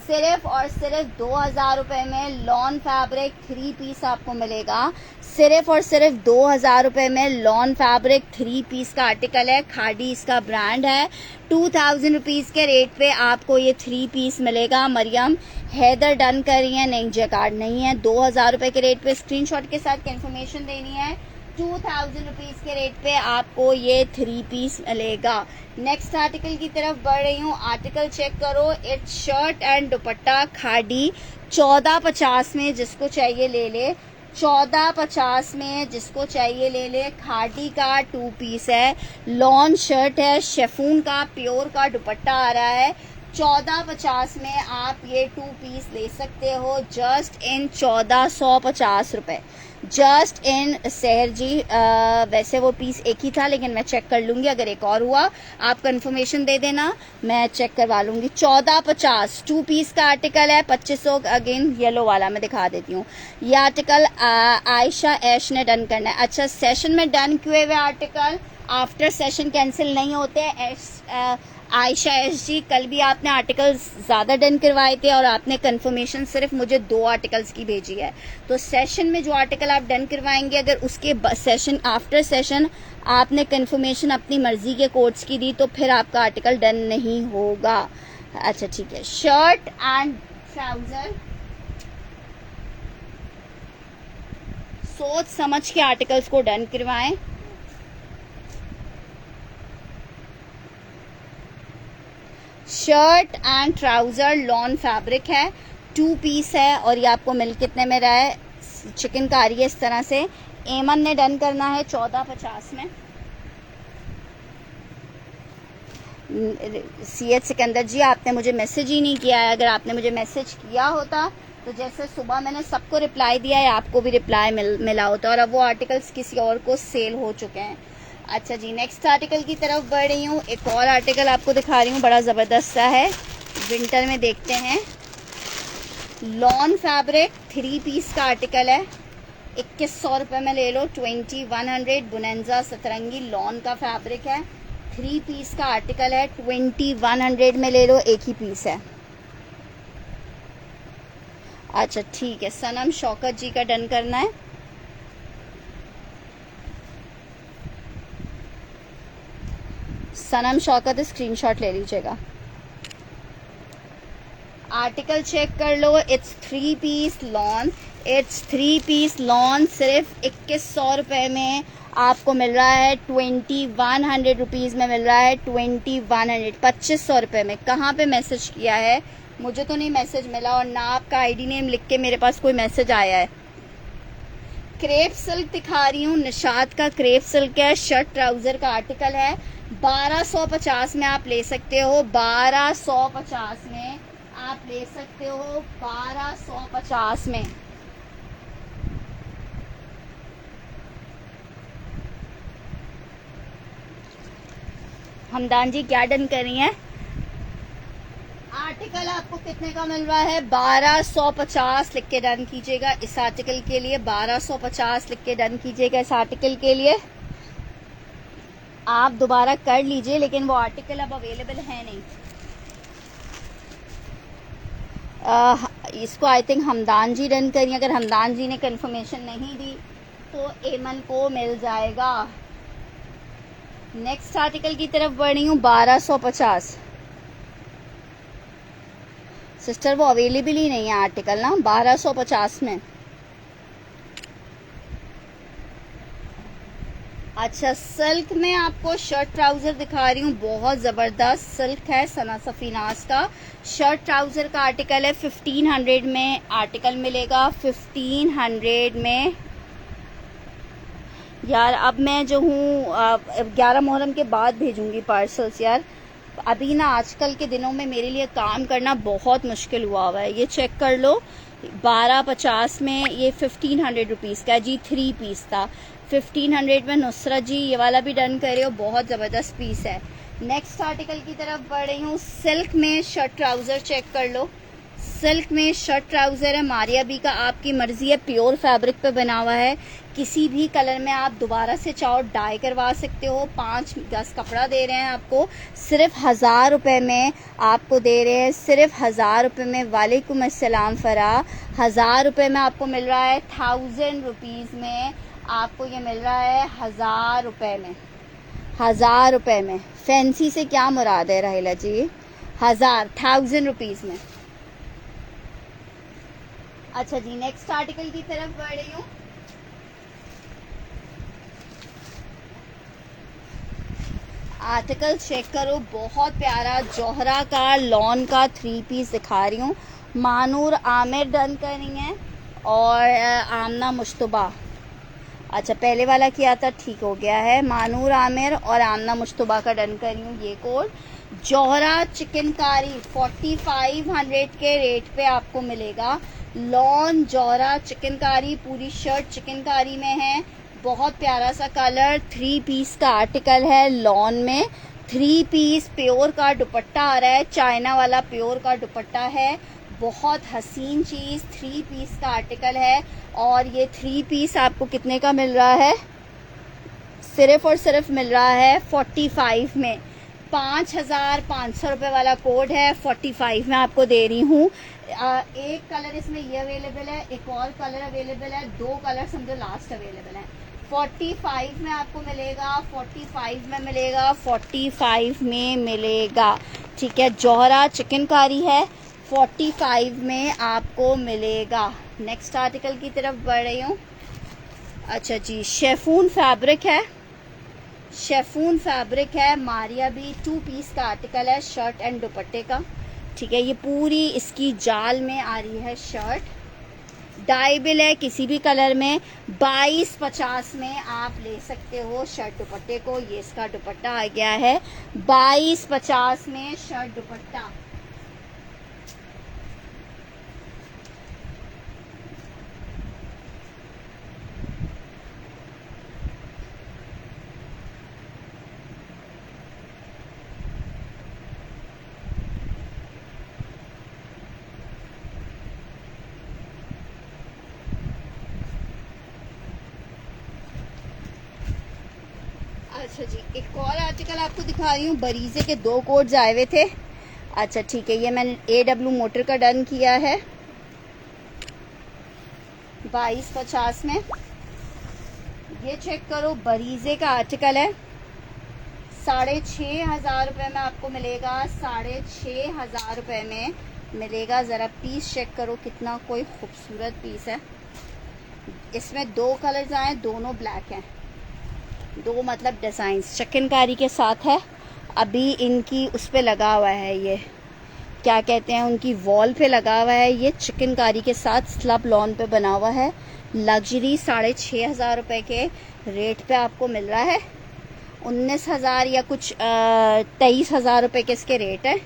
सिर्फ और सिर्फ 2000 रुपए में लॉन फैब्रिक 3 पीस आपको मिलेगा। सिर्फ और सिर्फ 2000 रुपए में लॉन फैब्रिक 3 पीस का आर्टिकल है। खादी इसका ब्रांड है। 2000 रुपीज के रेट पे आपको ये 3 पीस मिलेगा। मरियम हैदर डन कर रही है, नहीं जकार्ड नहीं है। 2000 रुपए के रेट पे स्क्रीनशॉट के साथ कंफर्मेशन देनी है। 2000 रुपीज के रेट पे आपको ये 3 पीस मिलेगा। नेक्स्ट आर्टिकल की तरफ बढ़ रही हूँ। आर्टिकल चेक करो, इट्स शर्ट एंड दुपट्टा खादी 1450 में। जिसको चाहिए ले ले। 1450 में जिसको चाहिए ले ले। खादी का 2 पीस है, लॉन शर्ट है, शेफून का प्योर का दुपट्टा आ रहा है। 1450 में आप ये 2 पीस ले सकते हो, जस्ट इन 1450 रुपए। जस्ट इन सहर जी, वैसे वो पीस एक ही था लेकिन मैं चेक कर लूंगी। अगर एक और हुआ आप कंफर्मेशन दे देना, मैं चेक करवा लूंगी। 1450 2 पीस का आर्टिकल है। 2500 अगेन येलो वाला मैं दिखा देती हूँ। ये आर्टिकल आयशा ऐश ने डन करना है। अच्छा, सेशन में डन किए हुए आर्टिकल आफ्टर सेशन कैंसिल नहीं होते। आयशा एस जी, कल भी आपने आर्टिकल्स ज़्यादा डन करवाए थे और आपने कंफर्मेशन सिर्फ मुझे 2 आर्टिकल्स की भेजी है। तो सेशन में जो आर्टिकल आप डन करवाएंगे, अगर उसके सेशन आफ्टर सेशन आपने कंफर्मेशन अपनी मर्जी के कोड्स की दी तो फिर आपका आर्टिकल डन नहीं होगा। अच्छा ठीक है। शर्ट एंड ट्राउजर, सोच समझ के आर्टिकल्स को डन करवाएं। Shirt and trouser lawn fabric है, 2 पीस है और ये आपको मिल कितने में रहा है? चिकनकारी है इस तरह से। एमन ने डन करना है 1450 में। सीएच सिकंदर जी, आपने मुझे मैसेज ही नहीं किया है। अगर आपने मुझे मैसेज किया होता तो जैसे सुबह मैंने सबको रिप्लाई दिया है, आपको भी रिप्लाई मिला होता और अब वो आर्टिकल्स किसी और को सेल हो चुके हैं। अच्छा जी, नेक्स्ट आर्टिकल की तरफ बढ़ रही हूँ। एक और आर्टिकल आपको दिखा रही हूँ, बड़ा ज़बरदस्त सा है, विंटर में देखते हैं। लॉन फैब्रिक 3 पीस का आर्टिकल है। 2100 रुपये में ले लो। 2100 बुनेंजा सतरंगी लॉन का फैब्रिक है। 3 पीस का आर्टिकल है। 2100 में ले लो, एक ही पीस है। अच्छा ठीक है, सनम शौकत जी का डन करना है। सनम शौकत स्क्रीनशॉट ले लीजिएगा। आर्टिकल चेक कर लो, it's 3 piece lawn. It's 3 piece lawn सिर्फ 2100 रुपये में आपको मिल रहा है। 2100 रुपीज़ में मिल रहा है। 2100 2500 रुपये में। कहाँ पे मैसेज किया है? मुझे तो नहीं मैसेज मिला और ना आपका आईडी नेम लिख के मेरे पास कोई मैसेज आया है। क्रेप सिल्क दिखा रही हूँ, निशात का क्रेप सिल्क है, शर्ट ट्राउजर का आर्टिकल है। 1250 में आप ले सकते हो, 1250 में आप ले सकते हो, 1250 में। हमदान जी क्या डन कर रही हैं? आर्टिकल आपको कितने का मिल रहा है? 1250 लिख के डन कीजिएगा इस आर्टिकल के लिए, 1250 लिख के डन कीजिएगा इस आर्टिकल के लिए। आप दोबारा कर लीजिए, लेकिन वो आर्टिकल अब अवेलेबल है नहीं। इसको I think Hamdan ji done करिए। अगर हमदान जी ने कंफर्मेशन नहीं दी तो एमन को मिल जाएगा। नेक्स्ट आर्टिकल की तरफ बढ़ रही हूँ, 1250। सिस्टर वो अवेलेबल ही नहीं है आर्टिकल ना, 1250 में। अच्छा, सिल्क में आपको शर्ट ट्राउजर दिखा रही हूँ, बहुत ज़बरदस्त सिल्क है, सना सफीनास का शर्ट ट्राउजर का आर्टिकल है। 1500 में आर्टिकल मिलेगा, 1500 में। यार अब मैं जो हूँ 11 मुहर्रम के बाद भेजूंगी पार्सल्स यार। अभी ना आजकल के दिनों में मेरे लिए काम करना बहुत मुश्किल हुआ है। ये चेक कर लो, 1250 में ये 1500 रुपीज़ का जी, 3 पीस था। 1500 में नुसरत जी ये वाला भी डन करे हो, बहुत ज़बरदस्त पीस है। नेक्स्ट आर्टिकल की तरफ बढ़ रही हूँ, सिल्क में शर्ट ट्राउज़र चेक कर लो। सिल्क में शर्ट ट्राउज़र है, मारिया बी का, आपकी मर्जी है, प्योर फैब्रिक पे बना हुआ है। किसी भी कलर में आप दोबारा से चाहो डाई करवा सकते हो। 5 गज कपड़ा दे रहे हैं आपको, सिर्फ 1000 रुपये में आपको दे रहे हैं, सिर्फ 1000 रुपये में। वालेकुम अस्सलाम फरा, 1000 रुपये में आपको मिल रहा है, 1000 रुपीज़ में आपको ये मिल रहा है, 1000 रुपये में, 1000 रुपये में। फैंसी से क्या मुराद है राहिला जी? 1000 रुपीज़ में। अच्छा जी, नेक्स्ट आर्टिकल की तरफ बढ़ रही हूँ। आर्टिकल चेक करो, बहुत प्यारा जौहरा का लॉन का 3 पीस दिखा रही हूँ। मानूर आमिर डन कर रही हैं और आमना मुश्तबा। अच्छा, पहले वाला किया था, ठीक हो गया है। मानूर आमिर और आमना मुश्तबा का डन कर रही हूँ। ये कोड जौहरा चिकनकारी 4500 के रेट पे आपको मिलेगा। लॉन जौहरा चिकनकारी, पूरी शर्ट चिकनकारी में है, बहुत प्यारा सा कलर। 3 पीस का आर्टिकल है, लॉन में 3 पीस प्योर का दुपट्टा आ रहा है, चाइना वाला प्योर का दुपट्टा है, बहुत हसीन चीज़। 3 पीस का आर्टिकल है और ये 3 पीस आपको कितने का मिल रहा है? सिर्फ और सिर्फ मिल रहा है 45 में। 5500 रुपये वाला कोड है, 45 में आपको दे रही हूँ। एक कलर इसमें ये अवेलेबल है, एक और कलर अवेलेबल है, 2 कलर समझो लास्ट अवेलेबल है। 45 में आपको मिलेगा, 45 में मिलेगा, 45 में मिलेगा। ठीक है, जौहरा चिकनकारी है, 45 में आपको मिलेगा। नेक्स्ट आर्टिकल की तरफ बढ़ रही हूँ। अच्छा जी, शेफून फैब्रिक है, शेफून फैब्रिक है, मारिया भी 2 पीस का आर्टिकल है, शर्ट एंड दुपट्टे का। ठीक है, ये पूरी इसकी जाल में आ रही है शर्ट, डाइबिल है किसी भी कलर में। 2250 में आप ले सकते हो शर्ट दुपट्टे को। ये इसका दुपट्टा आ गया है, 2250 में शर्ट दुपट्टा। अच्छा जी, एक और आर्टिकल आपको दिखा रही हूँ। बरीजे के 2 कोड्स आए हुए थे। अच्छा ठीक है, ये मैंने AW मोटर का डन किया है 2250 में। ये चेक करो, बरीजे का आर्टिकल है, 6500 रुपये में आपको मिलेगा, 6500 रुपये में मिलेगा। ज़रा पीस चेक करो, कितना कोई खूबसूरत पीस है। इसमें 2 कलर्स आए, दोनों ब्लैक हैं, 2 मतलब डिज़ाइंस चिकनकारी के साथ है। अभी इनकी उस पे लगा हुआ है ये क्या कहते हैं उनकी वॉल पे लगा हुआ है। ये चिकनकारी के साथ स्लब लॉन पे बना हुआ है। लग्जरी 6,500 रुपये के रेट पे आपको मिल रहा है। 19,000 या कुछ 23,000 रुपये के इसके रेट है।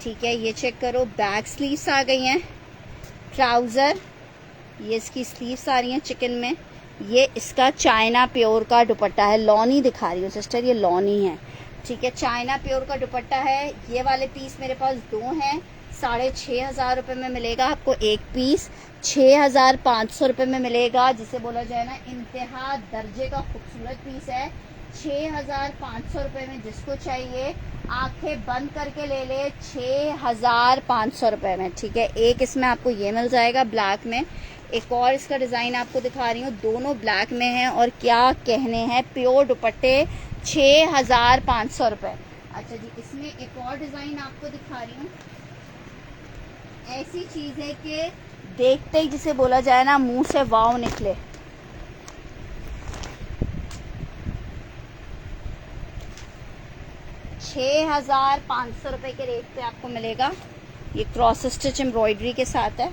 ठीक है, ये चेक करो। बैक स्लीव्स आ गई हैं। ट्राउज़र, ये इसकी स्लीव्स आ रही हैं चिकन में। ये इसका चाइना प्योर का दुपट्टा है। लॉनी दिखा रही हूँ सिस्टर, ये लॉनी है। ठीक है, चाइना प्योर का दुपट्टा है। ये वाले पीस मेरे पास 2 हैं। 6,500 रुपये में मिलेगा आपको एक पीस। 6,500 रुपये में मिलेगा, जिसे बोला जाए ना इंतहा दर्जे का खूबसूरत पीस है। 6,500 रुपये में जिसको चाहिए आंखें बंद करके ले ले। 6,500 रुपये में। ठीक है, एक इसमें आपको ये मिल जाएगा ब्लैक में। एक और इसका डिज़ाइन आपको दिखा रही हूँ, दोनों ब्लैक में हैं और क्या कहने हैं, प्योर दुपट्टे। 6,500 रुपये। अच्छा जी, इसमें एक और डिज़ाइन आपको दिखा रही हूँ। ऐसी चीज़ है कि देखते ही जिसे बोला जाए ना मुंह से वाव निकले। ₹6,500 के रेट पे आपको मिलेगा। ये क्रॉस स्टिच एम्ब्रॉयडरी के साथ है।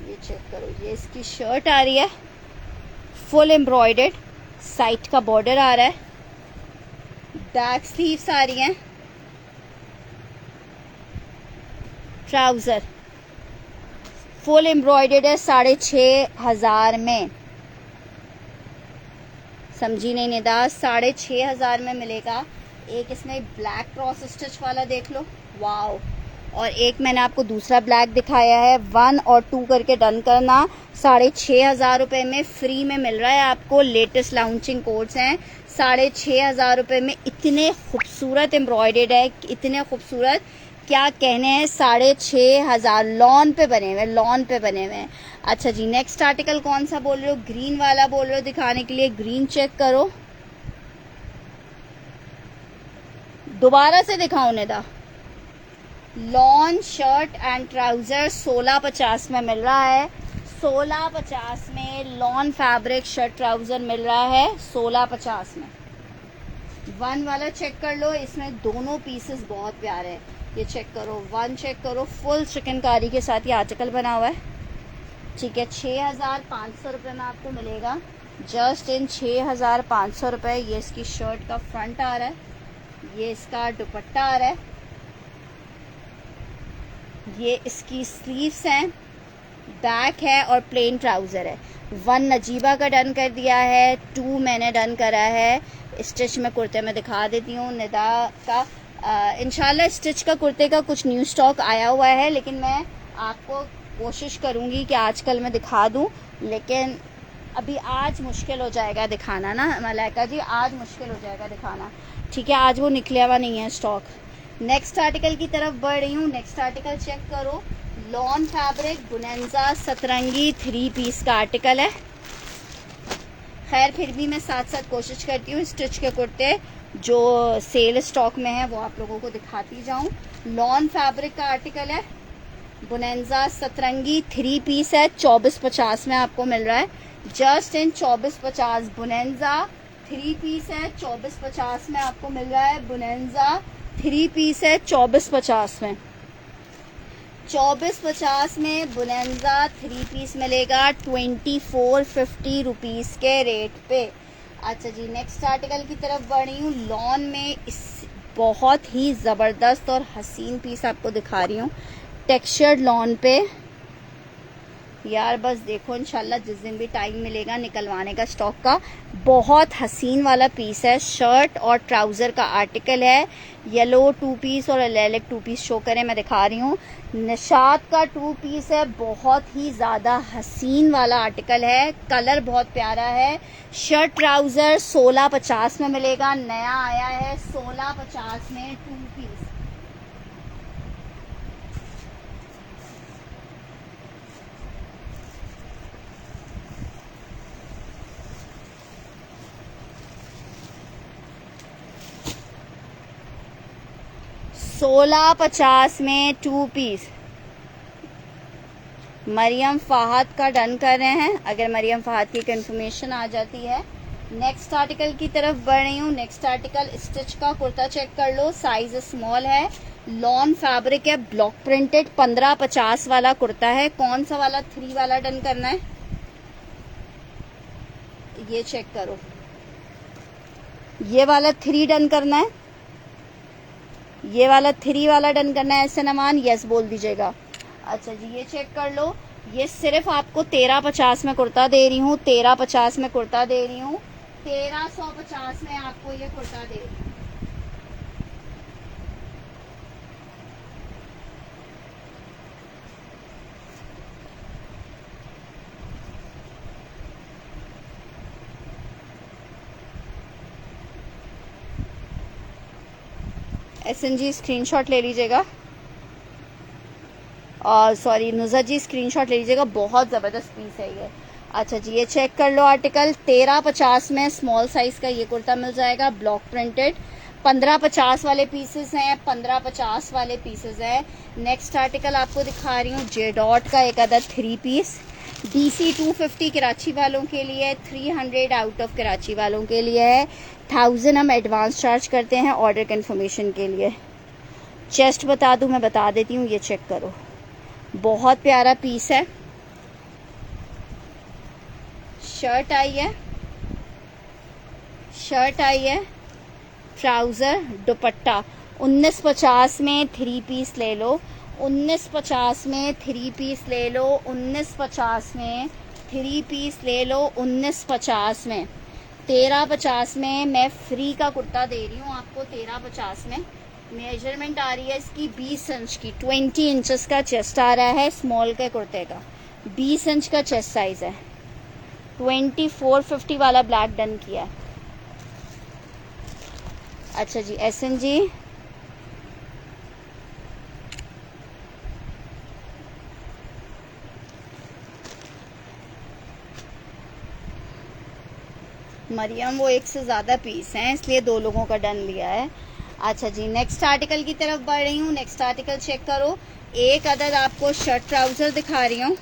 ये चेक करो, ये इसकी शर्ट आ रही है फुल एम्ब्रॉयडर्ड। साइड का बॉर्डर आ रहा है। बैक स्लीव्स आ रही हैं। ट्राउजर फुल एम्ब्रॉयडर्ड है 6,500 में। समझी नहीं निदा, 6,500 में मिलेगा। एक इसमें ब्लैक क्रॉस स्टिच वाला देख लो, वाओ। और एक मैंने आपको दूसरा ब्लैक दिखाया है। 1 और 2 करके डन करना। 6,500 रुपये में फ्री में मिल रहा है आपको। लेटेस्ट लॉन्चिंग कोड्स हैं। 6,500 रुपये में इतने खूबसूरत एम्ब्रॉयडर्ड है, इतने खूबसूरत, क्या कहने हैं। 6,500 लॉन पे बने हुए, लॉन पे बने हुए हैं। अच्छा जी, नेक्स्ट आर्टिकल कौन सा बोल रहे हो? ग्रीन वाला बोल रहे हो दिखाने के लिए। ग्रीन चेक करो, दोबारा से दिखाओ Nida. Lawn shirt and trouser 1650 में मिल रहा है। 1650 में लॉन फैब्रिक शर्ट ट्राउजर मिल रहा है 1650 में। 1 वाला चेक कर लो, इसमें दोनों पीसेस बहुत प्यारे हैं। ये चेक करो, 1 चेक करो, फुल चिकनकारी के साथ ये आर्टिकल बना हुआ है। ठीक है, 6,500 रुपये में आपको मिलेगा। जस्ट इन 6,500 रुपये। ये इसकी शर्ट का फ्रंट आ रहा है, ये इसका दुपट्टा आ रहा है, ये इसकी स्लीव्स हैं, बैक है और प्लेन ट्राउज़र है। 1 नजीबा का डन कर दिया है, 2 मैंने डन करा है। स्टिच में कुर्ते में दिखा देती हूँ निदा का। इंशाल्लाह स्टिच का कुर्ते का कुछ न्यू स्टॉक आया हुआ है, लेकिन मैं आपको कोशिश करूँगी कि आजकल मैं दिखा दूँ, लेकिन अभी आज मुश्किल हो जाएगा दिखाना ना मलाइका जी, आज मुश्किल हो जाएगा दिखाना। ठीक है, आज वो निकला हुआ नहीं है स्टॉक। नेक्स्ट आर्टिकल की तरफ बढ़ रही हूँ। नेक्स्ट आर्टिकल चेक करो, लॉन फैब्रिक बुनेंजा सतरंगी 3 पीस का आर्टिकल है। खैर फिर भी मैं साथ साथ कोशिश करती हूँ स्टिच के कुर्ते जो सेल स्टॉक में है वो आप लोगों को दिखाती जाऊँ। लॉन फैब्रिक का आर्टिकल है, बुनेंजा सतरंगी 3 पीस है। 2450 में आपको मिल रहा है। जस्ट इन 2450 बुनेंजा 3 पीस है। 2450 में आपको मिल रहा है। बुनेंजा 3 पीस है 2450 में। 2450 में बुनेंजा 3 पीस मिलेगा 2450 रुपीज़ के रेट पे। अच्छा जी, नेक्स्ट आर्टिकल की तरफ बढ़ रही हूँ। लॉन में इस बहुत ही ज़बरदस्त और हसीन पीस आपको दिखा रही हूँ। टेक्सचर्ड लॉन पे यार, बस देखो इंशाल्लाह जिस दिन भी टाइम मिलेगा निकलवाने का स्टॉक का। बहुत हसीन वाला पीस है। शर्ट और ट्राउज़र का आर्टिकल है। येलो 2 पीस और लिलैक 2 पीस शो करें, मैं दिखा रही हूँ। निशात का 2 पीस है, बहुत ही ज़्यादा हसीन वाला आर्टिकल है। कलर बहुत प्यारा है। शर्ट ट्राउज़र 1650 में मिलेगा। नया आया है 1650 में 2 पीस। $16.50 में 2 पीस। मरियम फहद का डन कर रहे हैं। अगर मरियम फहद की कंफर्मेशन आ जाती है नेक्स्ट आर्टिकल की तरफ बढ़ रही हूँ। नेक्स्ट आर्टिकल स्टिच का कुर्ता चेक कर लो, साइज स्मॉल है, लॉन फैब्रिक है, ब्लॉक प्रिंटेड, 1550 वाला कुर्ता है। कौन सा वाला? 3 वाला डन करना है, ये चेक करो, ये वाला 3 डन करना है, ये वाला 3 वाला डन करना है। ऐसे नमान यस बोल दीजिएगा। अच्छा जी, ये चेक कर लो, ये सिर्फ आपको 1350 में कुर्ता दे रही हूँ, 1350 में कुर्ता दे रही हूँ, 1350 में आपको ये कुर्ता दे रही हूँ। SNG स्क्रीनशॉट ले लीजिएगा, और सॉरी नुज़ा जी स्क्रीनशॉट ले लीजिएगा, बहुत ज़बरदस्त पीस है ये। अच्छा जी, ये चेक कर लो आर्टिकल, 1350 में स्मॉल साइज़ का ये कुर्ता मिल जाएगा, ब्लॉक प्रिंटेड, 1550 वाले पीसेस हैं, 1550 वाले पीसेस है। नेक्स्ट आर्टिकल आपको दिखा रही हूँ, जे डॉट का एक अदर 3 पीस, DC 250 कराची वालों के लिए, 300 आउट ऑफ कराची वालों के लिए है, 1000 हम एडवांस चार्ज करते हैं ऑर्डर कन्फर्मेशन के लिए। चेस्ट बता दूँ, मैं बता देती हूँ, ये चेक करो, बहुत प्यारा पीस है। शर्ट आई है, शर्ट आई है, ट्राउज़र, दुपट्टा। 1950 में 3 पीस ले लो, 1950 में 3 पीस ले लो, 1950 में 3 पीस ले लो, 1950 में, 1350 में मैं फ्री का कुर्ता दे रही हूँ आपको, 1350 में। मेजरमेंट आ रही है इसकी 20 इंच की, 20 इंचेस का चेस्ट आ रहा है स्मॉल के कुर्ते का, 20 इंच का चेस्ट साइज है। 2450 वाला ब्लैक डन किया है। अच्छा जी, SNG मरियम, वो एक से ज़्यादा पीस हैं इसलिए 2 लोगों का डन लिया है। अच्छा जी, नेक्स्ट आर्टिकल की तरफ बढ़ रही हूँ। नेक्स्ट आर्टिकल चेक करो, एक अदद आपको शर्ट ट्राउज़र दिखा रही हूँ,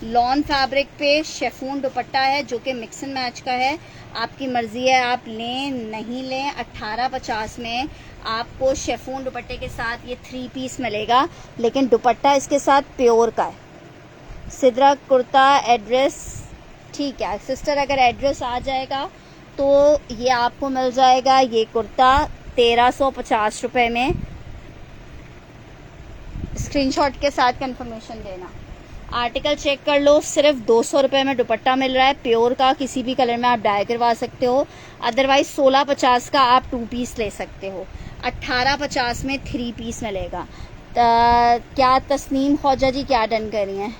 लॉन फैब्रिक पे शेफून दुपट्टा है जो कि मिक्स एंड मैच का है, आपकी मर्जी है आप लें नहीं लें। 1850 में आपको शेफून दुपट्टे के साथ ये 3 पीस मिलेगा, लेकिन दुपट्टा इसके साथ प्योर का है। सिद्रा कुर्ता एड्रेस, ठीक है सिस्टर, अगर एड्रेस आ जाएगा तो ये आपको मिल जाएगा ये कुर्ता 1350 रुपये में। स्क्रीनशॉट के साथ कंफर्मेशन देना। आर्टिकल चेक कर लो, सिर्फ 200 रुपये में दुपट्टा मिल रहा है प्योर का, किसी भी कलर में आप डाई करवा सकते हो, अदरवाइज 1650 का आप 2 पीस ले सकते हो, 1850 में 3 पीस मिलेगा। क्या तस्नीम ख्वाजा जी क्या डन कर रही हैं?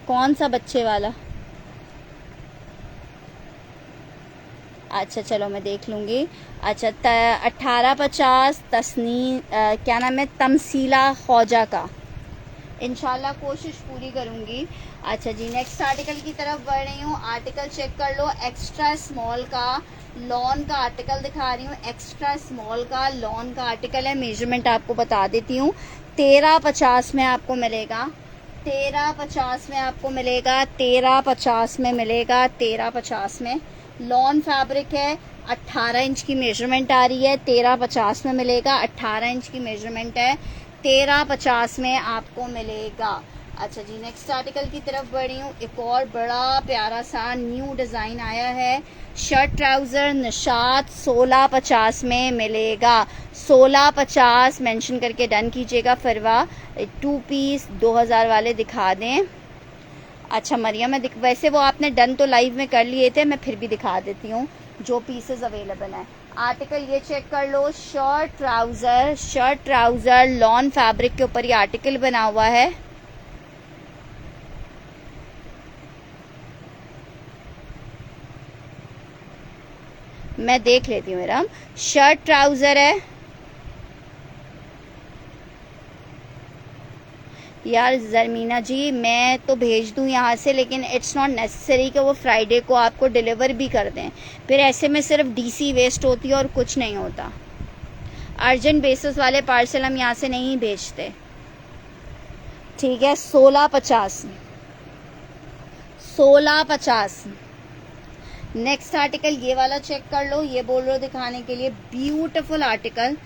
कौन सा बच्चे वाला? अच्छा चलो मैं देख लूँगी। अच्छा 1850 तस्नीम क्या नाम है, तमसीला ख्वाजा का, इंशाल्लाह कोशिश पूरी करूँगी। अच्छा जी, नेक्स्ट आर्टिकल की तरफ बढ़ रही हूँ। आर्टिकल चेक कर लो, एक्स्ट्रा स्मॉल का लॉन का आर्टिकल दिखा रही हूँ, एक्स्ट्रा स्मॉल का लॉन का आर्टिकल है। मेजरमेंट आपको बता देती हूँ, 1350 में आपको मिलेगा, 1350 में आपको मिलेगा, 1350 में मिलेगा, 1350 में। लॉन फैब्रिक है, 18 इंच की मेजरमेंट आ रही है, 1350 में मिलेगा, 18 इंच की मेजरमेंट है, 1350 में आपको मिलेगा। अच्छा जी, नेक्स्ट आर्टिकल की तरफ बढ़ी हूँ। एक और बड़ा प्यारा सा न्यू डिज़ाइन आया है, शर्ट ट्राउज़र निशात 1650 में मिलेगा, 1650 मेंशन करके डन कीजिएगा। फरवा 2 पीस 2000 वाले दिखा दें। अच्छा मरियम, मैं वैसे वो आपने डन तो लाइव में कर लिए थे, मैं फिर भी दिखा देती हूँ जो पीसेस अवेलेबल हैं। आर्टिकल ये चेक कर लो, शर्ट ट्राउज़र लॉन फैब्रिक के ऊपर ये आर्टिकल बना हुआ है। मैं देख लेती हूँ मेरा, शर्ट ट्राउज़र है यार। जरमीना जी मैं तो भेज दूँ यहाँ से, लेकिन इट्स नॉट नेसेसरी कि वो फ्राइडे को आपको डिलीवर भी कर दें, फिर ऐसे में सिर्फ DC वेस्ट होती है और कुछ नहीं होता। अर्जेंट बेसिस वाले पार्सल हम यहाँ से नहीं भेजते। ठीक है, 1650, 1650। नेक्स्ट आर्टिकल ये वाला चेक कर लो, ये बोल रहे हो दिखाने के लिए, ब्यूटीफुल आर्टिकल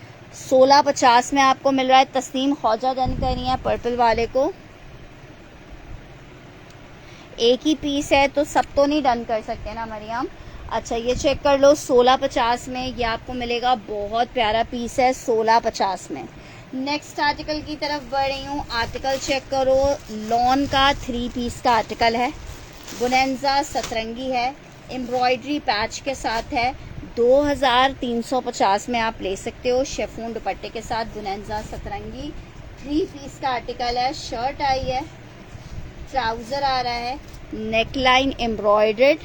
1650 में आपको मिल रहा है। तस्नीम खौजा डन कर रही है पर्पल वाले को। एक ही पीस है तो सब तो नहीं डन कर सकते ना मरियम। अच्छा ये चेक कर लो 1650 में, ये आपको मिलेगा। बहुत प्यारा पीस है 1650 में। नेक्स्ट आर्टिकल की तरफ बढ़ रही हूँ। आर्टिकल चेक करो, लॉन का 3 पीस का आर्टिकल है। बुनेंजा सतरंगी है, एम्ब्रॉयडरी पैच के साथ है। 2350 में आप ले सकते हो। शेफून दुपट्टे के साथ बुनेंजा सतरंगी 3 पीस का आर्टिकल है। शर्ट आई है, ट्राउजर आ रहा है, नेकलाइन एम्ब्रॉयडर्ड,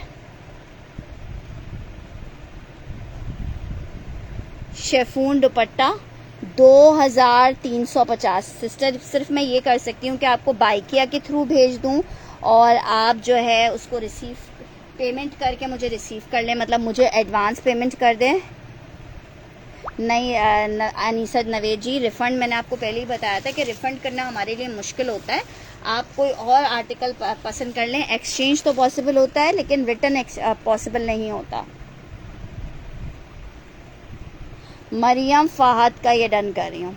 शेफून दुपट्टा 2350। सिस्टर सिर्फ मैं ये कर सकती हूँ कि आपको बाइकिया के थ्रू भेज दूँ और आप जो है उसको रिसीव पेमेंट करके मुझे रिसीव कर लें, मतलब मुझे एडवांस पेमेंट कर दें। नहीं अनीसा नवेद जी, रिफ़ंड मैंने आपको पहले ही बताया था कि रिफ़ंड करना हमारे लिए मुश्किल होता है। आप कोई और आर्टिकल पसंद कर लें। एक्सचेंज तो पॉसिबल होता है लेकिन रिटर्न पॉसिबल नहीं होता। मरियम फ़ाहद का ये डन कर रही हूँ।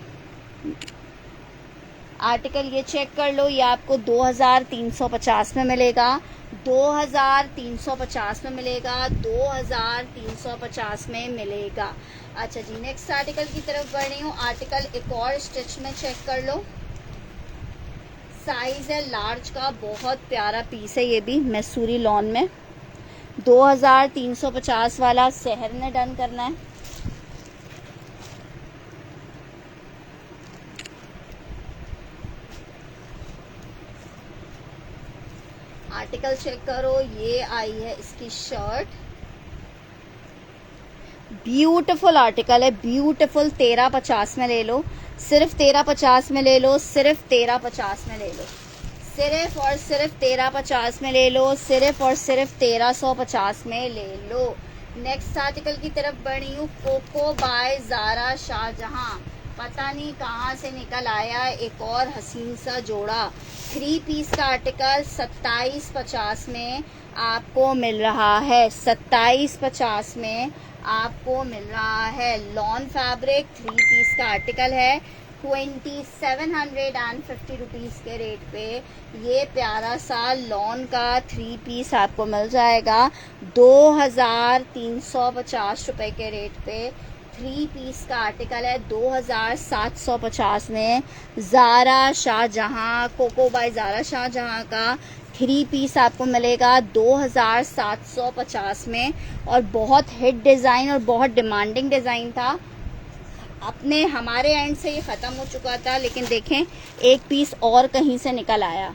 आर्टिकल ये चेक कर लो, ये आपको 2350 में मिलेगा। 2350 में मिलेगा, 2350 में मिलेगा। अच्छा जी, नेक्स्ट आर्टिकल की तरफ बढ़ रही हूँ। आर्टिकल एक और स्टिच में चेक कर लो। साइज है लार्ज का, बहुत प्यारा पीस है ये भी, मैसूरी लॉन में। 2350 वाला शहर ने डन करना है। आर्टिकल चेक करो, ये आई है इसकी शर्ट। ब्यूटीफुल आर्टिकल है, ब्यूटीफुल। 1350 में ले लो, सिर्फ 1350 में ले लो, सिर्फ 1350 में ले लो, सिर्फ और सिर्फ 1350 में ले लो, सिर्फ और सिर्फ 1350 में ले लो। नेक्स्ट आर्टिकल की तरफ बढ़ी हूँ। कोको बाय ज़ारा शाहजहां, पता नहीं कहाँ से निकल आया एक और हसीन सा जोड़ा। 3 पीस का आर्टिकल 2750 में आपको मिल रहा है। 2750 में आपको मिल रहा है। लॉन फैब्रिक 3 पीस का आर्टिकल है। 2750 रुपीज़ के रेट पे ये प्यारा सा लॉन का 3 पीस आपको मिल जाएगा। 2350 रुपए के रेट पे 3 पीस का आर्टिकल है। 2750 में ज़ारा शाहजहां, कोको बाय ज़ारा शाहजहां का 3 पीस आपको मिलेगा 2750 में। और बहुत हिट डिज़ाइन और बहुत डिमांडिंग डिज़ाइन था। अपने हमारे एंड से ये ख़त्म हो चुका था, लेकिन देखें एक पीस और कहीं से निकल आया।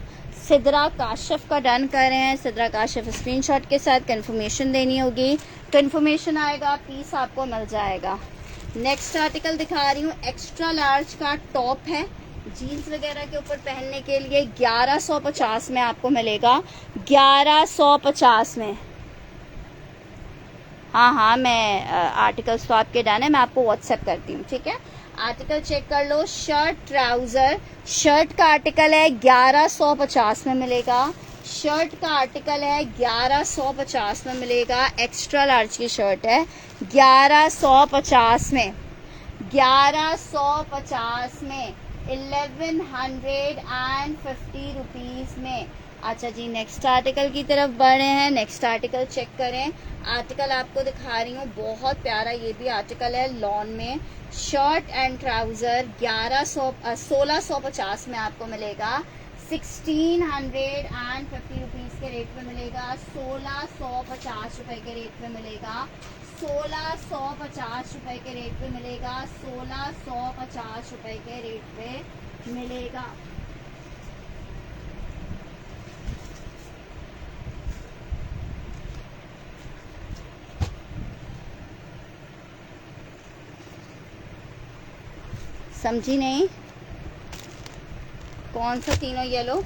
सिद्रा काशिफ का डन कर रहे हैं। सिद्रा काशिफ स्क्रीनशॉट के साथ कंफर्मेशन देनी होगी, कंफर्मेशन आएगा, पीस आपको मिल जाएगा। नेक्स्ट आर्टिकल दिखा रही हूँ। एक्स्ट्रा लार्ज का टॉप है, जीन्स वगैरह के ऊपर पहनने के लिए। 1150 में आपको मिलेगा, 1150 में। हाँ, मैं आर्टिकल्स तो आपके डन है, मैं आपको व्हाट्सएप करती हूँ, ठीक है। आर्टिकल चेक कर लो। शर्ट ट्राउज़र, शर्ट का आर्टिकल है 1150 में मिलेगा। शर्ट का आर्टिकल है 1150 में मिलेगा। एक्स्ट्रा लार्ज की शर्ट है 1150 में, 1150 में, 1150 रुपीज़ में। अच्छा जी, नेक्स्ट आर्टिकल की तरफ बढ़ रहे हैं। नेक्स्ट आर्टिकल चेक करें। आर्टिकल आपको दिखा रही हूँ, बहुत प्यारा ये भी आर्टिकल है लॉन में। शर्ट एंड ट्राउज़र 1650 में आपको मिलेगा। 1650 रुपीज़ के रेट पे मिलेगा। 1650 रुपए के रेट पे मिलेगा। 1650 रुपए के रेट पे मिलेगा। 1650 रुपए के रेट पे मिलेगा। समझी नहीं? कौन सा तीनों येलो?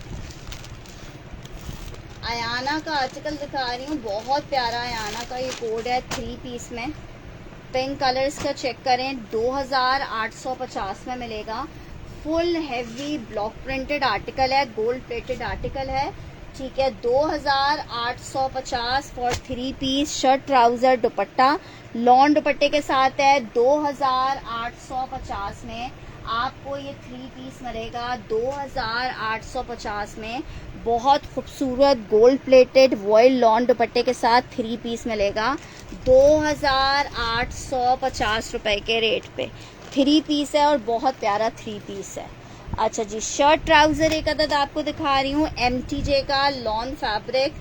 अयाना का आर्टिकल दिखा रही हूँ, बहुत प्यारा अयाना का ये कोड है 3 पीस में। पिंक कलर्स का चेक करें, 2850 में मिलेगा। Full heavy block printed article है, गोल्ड प्लेटेड आर्टिकल है, ठीक है। 2850 for 3 piece shirt trouser dupatta, lawn दुपट्टे के साथ है। 2850 में आपको ये 3 पीस मिलेगा। 2850 में बहुत खूबसूरत गोल्ड प्लेटेड वॉइल लॉन दुपट्टे के साथ 3 पीस मिलेगा 2850 रुपए के रेट पे। 3 पीस है और बहुत प्यारा 3 पीस है। अच्छा जी, शर्ट ट्राउजर एक अदद आपको दिखा रही हूँ, MTJ का लॉन फैब्रिक,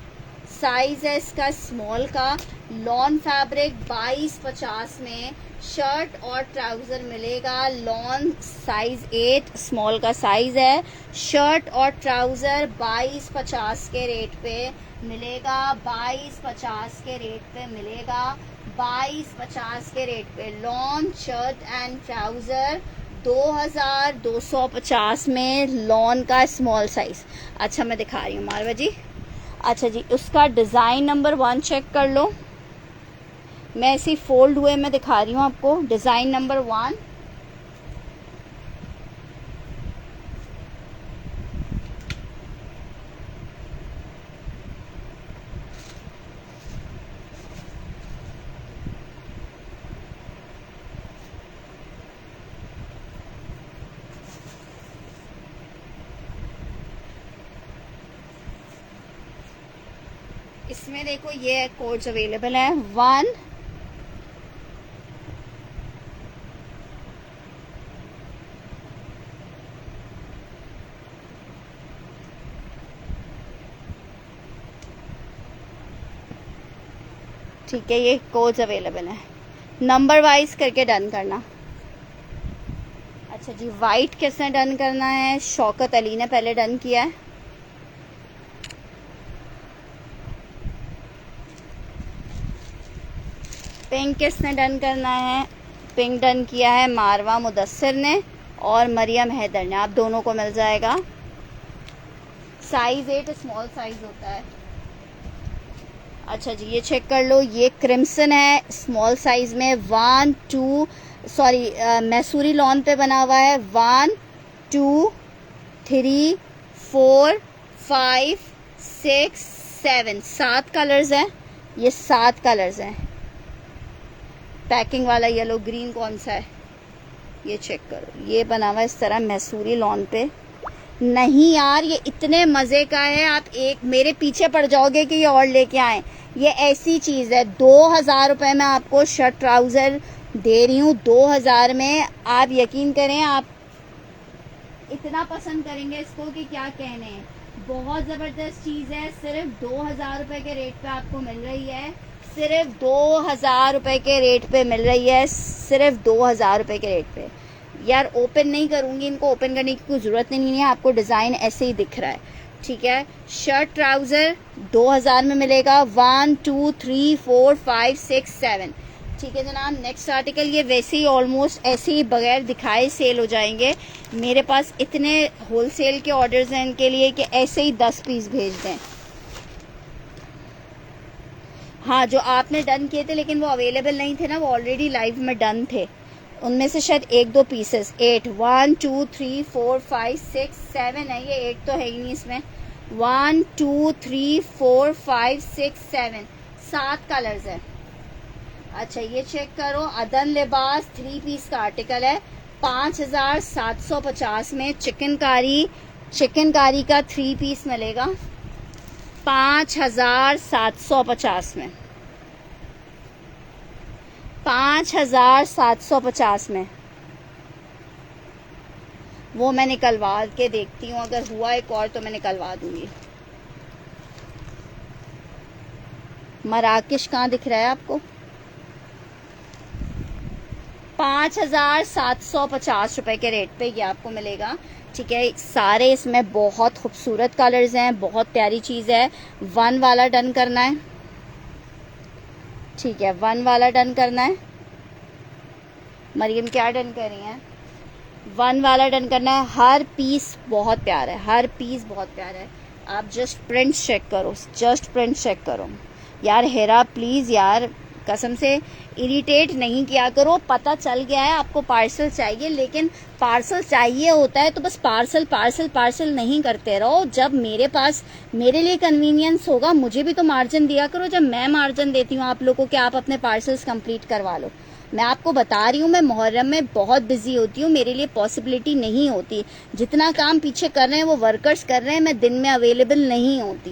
साइज है इसका स्मॉल का। लॉन फैब्रिक 2250 में शर्ट और ट्राउजर मिलेगा। लॉन साइज 8 स्मॉल का साइज है। शर्ट और ट्राउजर 2250 के रेट पे मिलेगा। 2250 के रेट पे मिलेगा। 2250 के रेट पे लॉन शर्ट एंड ट्राउजर 2250 में लॉन का स्मॉल साइज। अच्छा मैं दिखा रही हूँ मारवा जी। अच्छा जी, उसका डिज़ाइन नंबर 1 चेक कर लो। मैं ऐसे फोल्ड हुए में दिखा रही हूँ आपको। डिज़ाइन नंबर 1, इसमें देखो ये कोड्स अवेलेबल है। 1, ठीक है, ये कोड्स अवेलेबल है। नंबर वाइज करके डन करना। अच्छा जी, वाइट किसने डन करना है? शौकत अली ने पहले डन किया है। पिंक किसने डन करना है? पिंक डन किया है मारवा मुदस्सिर ने और मरियम हैदर ने। आप दोनों को मिल जाएगा। साइज 8 स्मॉल साइज होता है। अच्छा जी, ये चेक कर लो, ये क्रिम्सन है स्मॉल साइज में। 1 2 सॉरी मैसूरी लॉन पे बना हुआ है। 1 2 3 4 5 6 7 7 कलर्स हैं। ये 7 कलर्स हैं। पैकिंग वाला येलो ग्रीन कौन सा है ये चेक करो। ये बना हुआ इस तरह मैसूरी लॉन पे। नहीं यार, ये इतने मजे का है, आप एक मेरे पीछे पड़ जाओगे कि ये और लेके आए। ये ऐसी चीज है। 2000 रुपए में आपको शर्ट ट्राउजर दे रही हूँ। 2000 में आप यकीन करें, आप इतना पसंद करेंगे इसको कि क्या कहने। बहुत जबरदस्त चीज है। सिर्फ 2000 रुपए के रेट पे आपको मिल रही है। सिर्फ 2000 रुपए के रेट पे मिल रही है। सिर्फ 2000 रुपए के रेट पे। यार ओपन नहीं करूंगी, इनको ओपन करने की कोई ज़रूरत नहीं है। आपको डिज़ाइन ऐसे ही दिख रहा है, ठीक है। शर्ट ट्राउज़र 2000 में मिलेगा। 1 2 3 4 5 6 7, ठीक है जनाब। नेक्स्ट आर्टिकल ये वैसे ही ऑलमोस्ट ऐसे ही बगैर दिखाए सेल हो जाएंगे। मेरे पास इतने होलसेल के ऑर्डर्स हैं इनके लिए कि ऐसे ही 10 पीस भेज दें। हाँ, जो आपने डन किए थे लेकिन वो अवेलेबल नहीं थे ना, वो ऑलरेडी लाइव में डन थे। उनमें से शायद 1-2 पीसेस। 8 1 2 3 4 5 6 7 है। ये 8 तो है ही नहीं इसमें। 1 2 3 4 5 6 7 7 कलर्स है। अच्छा ये चेक करो, अदन लिबास 3 पीस का आर्टिकल है। 5750 में चिकनकारी का 3 पीस मिलेगा। 5750 में। 5750 में वो मैं निकलवा के देखती हूँ। अगर हुआ एक और तो मैं निकलवा दूंगी। मराकेश कहाँ दिख रहा है आपको? 5750 रुपए के रेट पे ये आपको मिलेगा, ठीक है। सारे इसमें बहुत खूबसूरत कलर्स हैं, बहुत प्यारी चीज़ है। 1 वाला डन करना है, ठीक है। 1 वाला डन करना है। मरियम क्या डन कर रही हैं? 1 वाला डन करना है। हर पीस बहुत प्यारा है, हर पीस बहुत प्यारा है। आप जस्ट प्रिंट चेक करो, जस्ट प्रिंट चेक करो यार। हेरा प्लीज़ यार, कसम से इरिटेट नहीं किया करो। पता चल गया है आपको पार्सल चाहिए, लेकिन पार्सल चाहिए होता है तो बस पार्सल पार्सल पार्सल नहीं करते रहो। जब मेरे पास मेरे लिए कन्वीनियंस होगा, मुझे भी तो मार्जिन दिया करो। जब मैं मार्जिन देती हूँ आप लोगों को कि आप अपने पार्सल्स कंप्लीट करवा लो। मैं आपको बता रही हूँ, मैं मुहर्रम में बहुत बिजी होती हूँ, मेरे लिए पॉसिबिलिटी नहीं होती। जितना काम पीछे कर रहे हैं वो वर्कर्स कर रहे हैं, मैं दिन में अवेलेबल नहीं होती।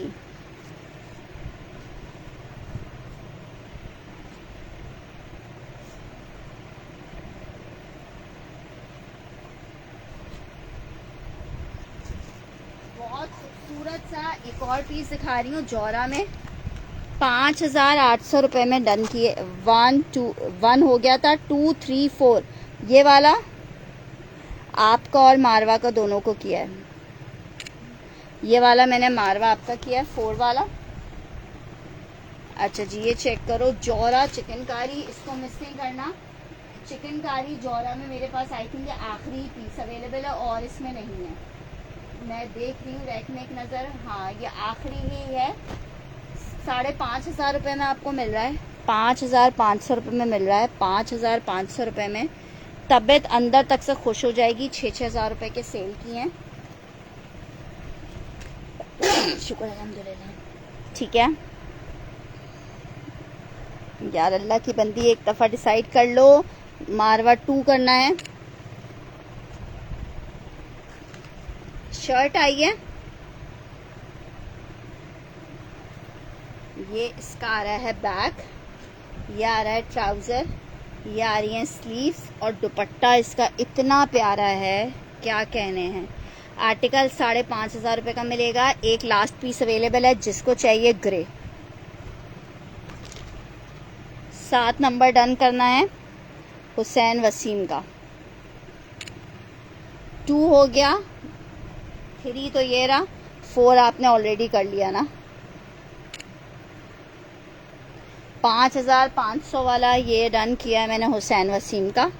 बहुत खूबसूरत सा एक और पीस दिखा रही हूँ जौहरा में। 5,800 रुपये में डन किए। 1 हो गया था, 2 3 4 ये वाला आपका और मारवा का दोनों को किया है। ये वाला मैंने मारवा आपका किया है, 4 वाला। अच्छा जी, ये चेक करो जौहरा चिकनकारी, इसको मिस नहीं करना। चिकनकारी जौहरा में मेरे पास आई थिंक आखिरी पीस अवेलेबल है और इसमें नहीं है। मैं देख रही हूँ रैक में एक नज़र, हाँ ये आखिरी ही है। 5,500 रुपये में आपको मिल रहा है, 5,500 रुपये में मिल रहा है, 5,500 रुपये में। तबीयत अंदर तक से खुश हो जाएगी। 6,000 रुपये के सेल किए हैं। शुक्र अल्हम्दुलिल्लाह। ठीक है यार, अल्लाह की बंदी, एक दफ़ा डिसाइड कर लो, मारवा 2 करना है। शर्ट आई है, ये इसका आ रहा है बैक, ये आ रहा है ट्राउज़र, ये आ रही है स्लीव्स और दुपट्टा इसका इतना प्यारा है, क्या कहने हैं। आर्टिकल 5,500 रुपये का मिलेगा। एक लास्ट पीस अवेलेबल है, जिसको चाहिए ग्रे। 7 नंबर डन करना है, हुसैन वसीम का। 2 हो गया, 3 तो ये रहा, 4 आपने ऑलरेडी कर लिया ना। 5,500 वाला ये डन किया है मैंने हुसैन वसीम का।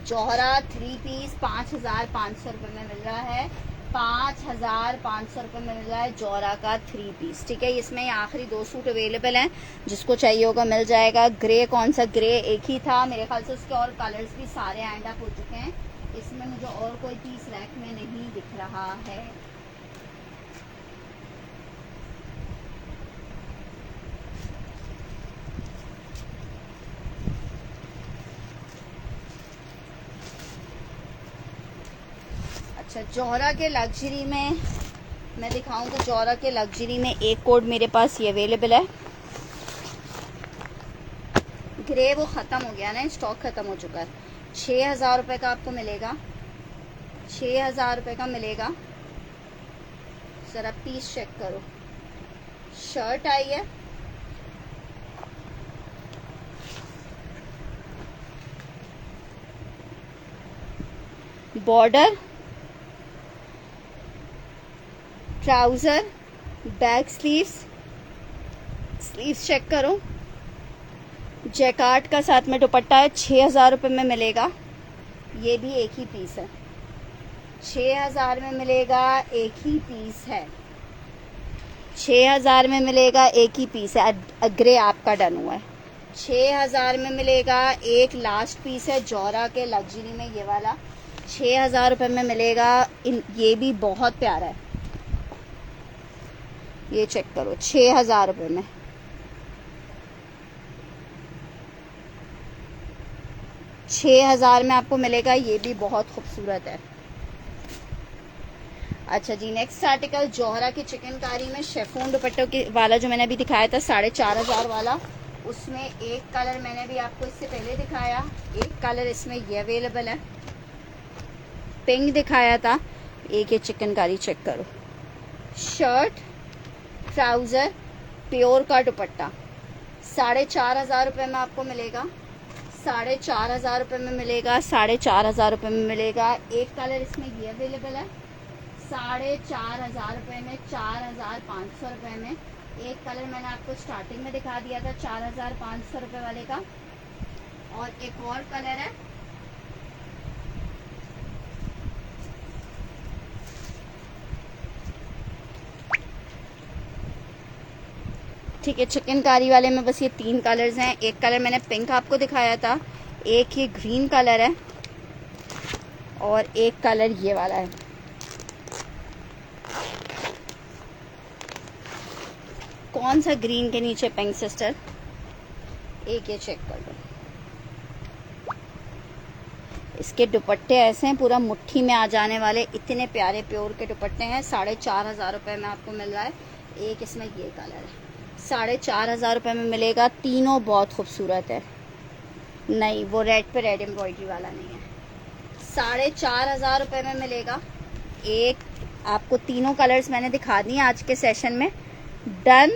जौहरा 3 पीस 5,500 रुपये में मिल रहा है। 5,500 रुपये में मिल रहा है जौहरा का 3 पीस। ठीक है, इसमें आखिरी 2 सूट अवेलेबल हैं, जिसको चाहिए होगा मिल जाएगा। ग्रे कौन सा, ग्रे एक ही था मेरे ख्याल से, उसके और कलर्स भी सारे एंड अप हो चुके हैं। इसमें मुझे और कोई पीस रैक में नहीं दिख रहा है। अच्छा, जौहरा के लग्जरी में मैं दिखाऊं तो जौहरा के लग्जरी में एक कोड मेरे पास ये अवेलेबल है। ग्रे वो ख़त्म हो गया ना, स्टॉक ख़त्म हो चुका है। 6,000 रुपये का आपको मिलेगा, 6,000 रुपये का मिलेगा। ज़रा पीस चेक करो। शर्ट आई है, border, trouser, back sleeves, sleeves check करो। जैकार्ड का साथ में दुपट्टा है। 6,000 रुपये में मिलेगा। ये भी एक ही पीस है, 6,000 में मिलेगा, एक ही पीस है। 6,000 में मिलेगा, एक ही पीस है। ग्रे आपका डन हुआ है। 6,000 में मिलेगा। एक लास्ट पीस है जौहरा के लग्जरी में, ये वाला 6,000 रुपये में मिलेगा। ये भी बहुत प्यारा है, ये चेक करो। 6,000 रुपये में, 6,000 में आपको मिलेगा। ये भी बहुत खूबसूरत है। अच्छा जी, नेक्स्ट आर्टिकल जौहरा की चिकनकारी में शेफून दुपट्टों के वाला जो मैंने अभी दिखाया था 4,500 वाला, उसमें एक कलर मैंने भी आपको इससे पहले दिखाया, एक कलर इसमें ये अवेलेबल है, पिंक दिखाया था। एक ये चिकनकारी चेक करो। शर्ट, ट्राउज़र, प्योर का दुपट्टा। 4,500 रुपये में आपको मिलेगा। 4,500 रुपये में मिलेगा। 4,500 रुपये में मिलेगा। एक कलर इसमें ये अवेलेबल है 4,500 रुपये में। 4,500 रुपये में एक कलर मैंने आपको स्टार्टिंग में दिखा दिया था 4,500 रुपये वाले का। और एक और कलर है, ठीक है, चिकनकारी वाले में बस ये 3 कलर्स हैं। एक कलर मैंने पिंक आपको दिखाया था, एक ये ग्रीन कलर है और एक कलर ये वाला है। कौन सा ग्रीन के नीचे पिंक सिस्टर? एक ये चेक कर लो। इसके दुपट्टे ऐसे हैं, पूरा मुट्ठी में आ जाने वाले, इतने प्यारे प्योर के दुपट्टे हैं। 4,500 रुपये में आपको मिल रहा है। एक इसमें ये कलर है, 4,500 रुपये में मिलेगा। तीनों बहुत खूबसूरत है। नहीं, वो रेड पे रेड एम्ब्रॉयडरी वाला नहीं है। 4,500 रुपये में मिलेगा। एक आपको तीनों कलर्स मैंने दिखा दिए आज के सेशन में। डन,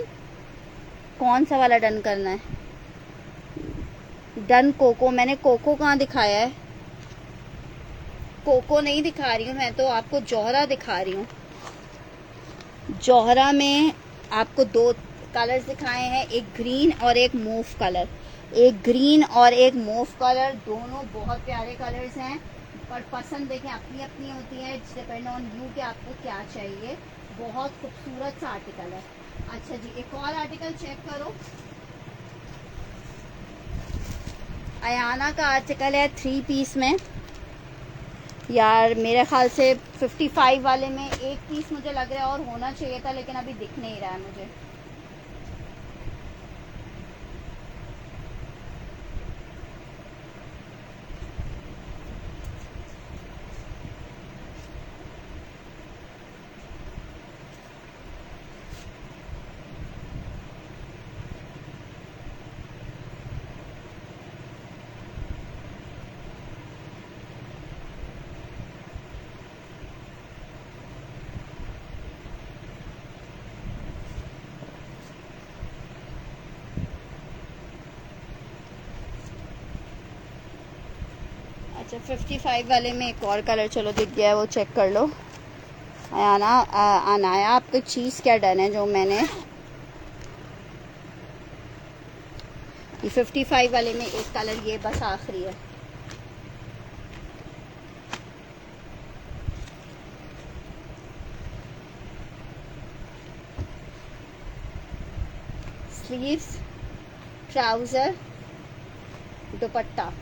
कौन सा वाला डन करना है? Done cocoa. मैंने कोको कहाँ दिखाया है? कोको नहीं दिखा रही हूँ मैं, तो आपको जौहरा दिखा रही हूँ। जौहरा में आपको 2 कलर्स दिखाए हैं, एक ग्रीन और एक मूव कलर। एक ग्रीन और एक मूव कलर, दोनों बहुत प्यारे कलर्स हैं। पर पसंद देखें अपनी अपनी होती है, इट्स डिपेंड ऑन यू कि आपको क्या चाहिए। बहुत खूबसूरत सा आर्टिकल है। अच्छा जी, एक और आर्टिकल चेक करो। अयाना का आर्टिकल है 3 पीस में। यार मेरे ख्याल से 55 वाले में एक पीस मुझे लग रहा है और होना चाहिए था, लेकिन अभी दिख नहीं रहा है मुझे। अच्छा, 55 वाले में एक और कलर चलो दिख गया है, वो चेक कर लो। अनाया आपकी चीज़ क्या डन है जो मैंने ये 55 वाले में एक कलर ये बस आखिरी है। स्लीव्स, ट्राउज़र, दुपट्टा,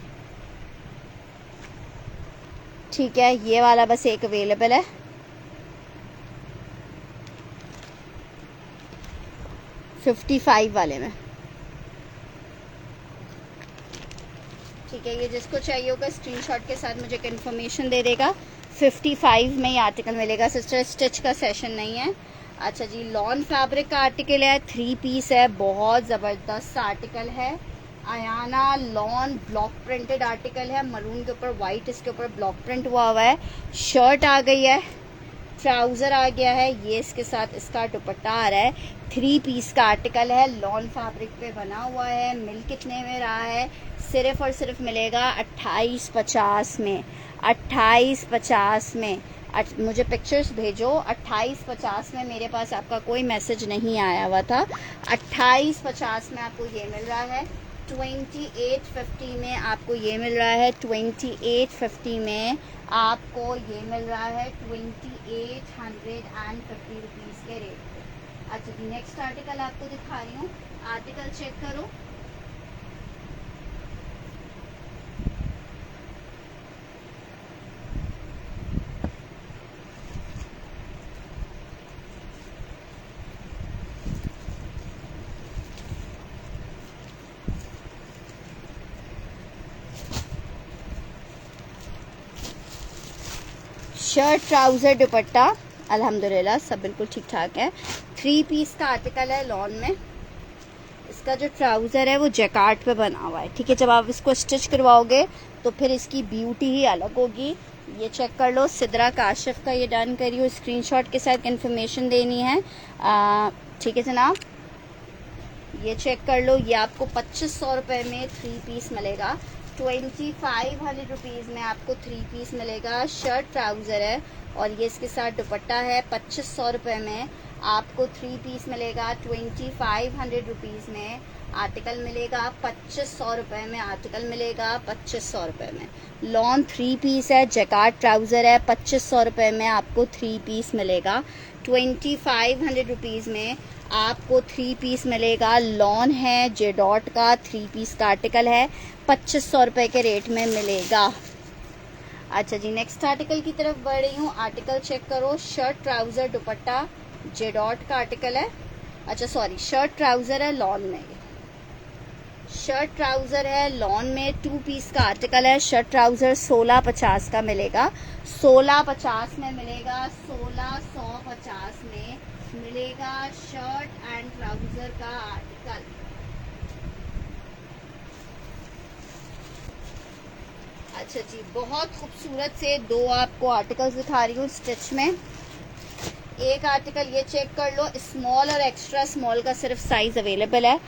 ठीक है। ये वाला बस एक अवेलेबल है। $55 वाले में, ठीक है। ये जिसको चाहिए होगा स्क्रीनशॉट के साथ मुझे इन्फॉर्मेशन दे देगा। 55 में ये आर्टिकल मिलेगा सिस्टर, स्टिच का सेशन नहीं है। अच्छा जी, लॉन फैब्रिक का आर्टिकल है, 3 पीस है, बहुत ज़बरदस्त आर्टिकल है। Ayana lawn block printed article है, मरून के ऊपर वाइट इसके ऊपर ब्लॉक प्रिंट हुआ है। शर्ट आ गई है, ट्राउज़र आ गया है, ये इसके साथ इसका दुपट्टा आ रहा है। 3 पीस का आर्टिकल है, लॉन फैब्रिक पे बना हुआ है। मिल कितने में रहा है? सिर्फ और सिर्फ मिलेगा 2850 में। 2850 में। मुझे पिक्चर्स भेजो। 2850 में मेरे पास आपका कोई मैसेज नहीं आया हुआ था। 2850 में आपको ये मिल रहा है। 2850 में आपको ये मिल रहा है। 2850 में आपको ये मिल रहा है 2850 रुपीज़ के रेट पे। अच्छा जी, नेक्स्ट आर्टिकल आपको दिखा रही हूँ। आर्टिकल चेक करो। शर्ट, ट्राउज़र, दुपट्टा अल्हम्दुलिल्लाह सब बिल्कुल ठीक ठाक है। 3 पीस का आर्टिकल है लॉन में। इसका जो ट्राउज़र है वो जैकार्ड पे बना हुआ है, ठीक है। जब आप इसको स्टिच करवाओगे तो फिर इसकी ब्यूटी ही अलग होगी। ये चेक कर लो। सिद्रा काशिफ का ये डन करियो, स्क्रीनशॉट के साथ इन्फॉर्मेशन देनी है, ठीक है जनाब। ये चेक कर लो। ये आपको 2500 रुपये में 3 पीस मिलेगा। 2500 रुपीज़ में आपको 3 पीस मिलेगा। शर्ट ट्राउज़र है और ये इसके साथ दुपट्टा है। 2500 रुपये में आपको 3 पीस मिलेगा। 2500 रुपीज़ में आर्टिकल मिलेगा 2500 रुपये में, आर्टिकल मिलेगा 2500 रुपये में। लॉन 3 पीस है, जैकार्ड ट्राउज़र है, 2500 रुपये में आपको 3 पीस मिलेगा। 2500 रुपीज़ में आपको 3 पीस मिलेगा। लॉन है, जे डॉट का 3 पीस का आर्टिकल है, 2500 रुपये के रेट में मिलेगा। अच्छा जी, नेक्स्ट आर्टिकल की तरफ बढ़ रही हूँ। आर्टिकल चेक करो, शर्ट ट्राउज़र दुपट्टा जे डॉट का आर्टिकल है। अच्छा सॉरी, शर्ट ट्राउज़र है लॉन में, शर्ट ट्राउज़र है लॉन में, 2 पीस का आर्टिकल है। शर्ट ट्राउज़र 1650 का मिलेगा, 1650 में मिलेगा, 1650 में मिलेगा शर्ट एंड ट्राउज़र का आर्टिकल। अच्छा जी, बहुत खूबसूरत से 2 आपको आर्टिकल्स दिखा रही हूँ स्टिच में। एक आर्टिकल ये चेक कर लो, स्मॉल और एक्स्ट्रा स्मॉल का सिर्फ साइज अवेलेबल है।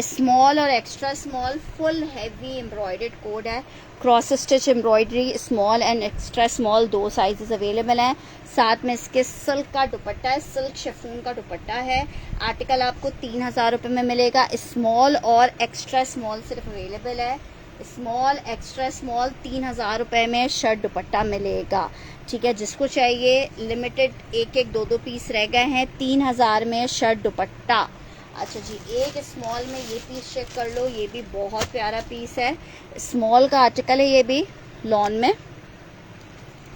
स्मॉल और extra small full heavy embroidered code है, cross stitch embroidery, small and extra small 2 sizes available हैं। साथ में इसके सिल्क का दुपट्टा है, सिल्क शिफॉन का दुपट्टा है। आर्टिकल आपको 3000 रुपये में मिलेगा। स्मॉल और एक्स्ट्रा स्मॉल सिर्फ अवेलेबल है, स्मॉल एक्स्ट्रा स्मॉल 3000 रुपये में शर्ट दुपट्टा मिलेगा। ठीक है, जिसको चाहिए लिमिटेड 1-1 2-2 पीस रह गए हैं, 3000 में शर्ट दुपट्टा। अच्छा जी, एक स्मॉल में ये पीस चेक कर लो, ये भी बहुत प्यारा पीस है, स्मॉल का आर्टिकल है, ये भी लॉन में।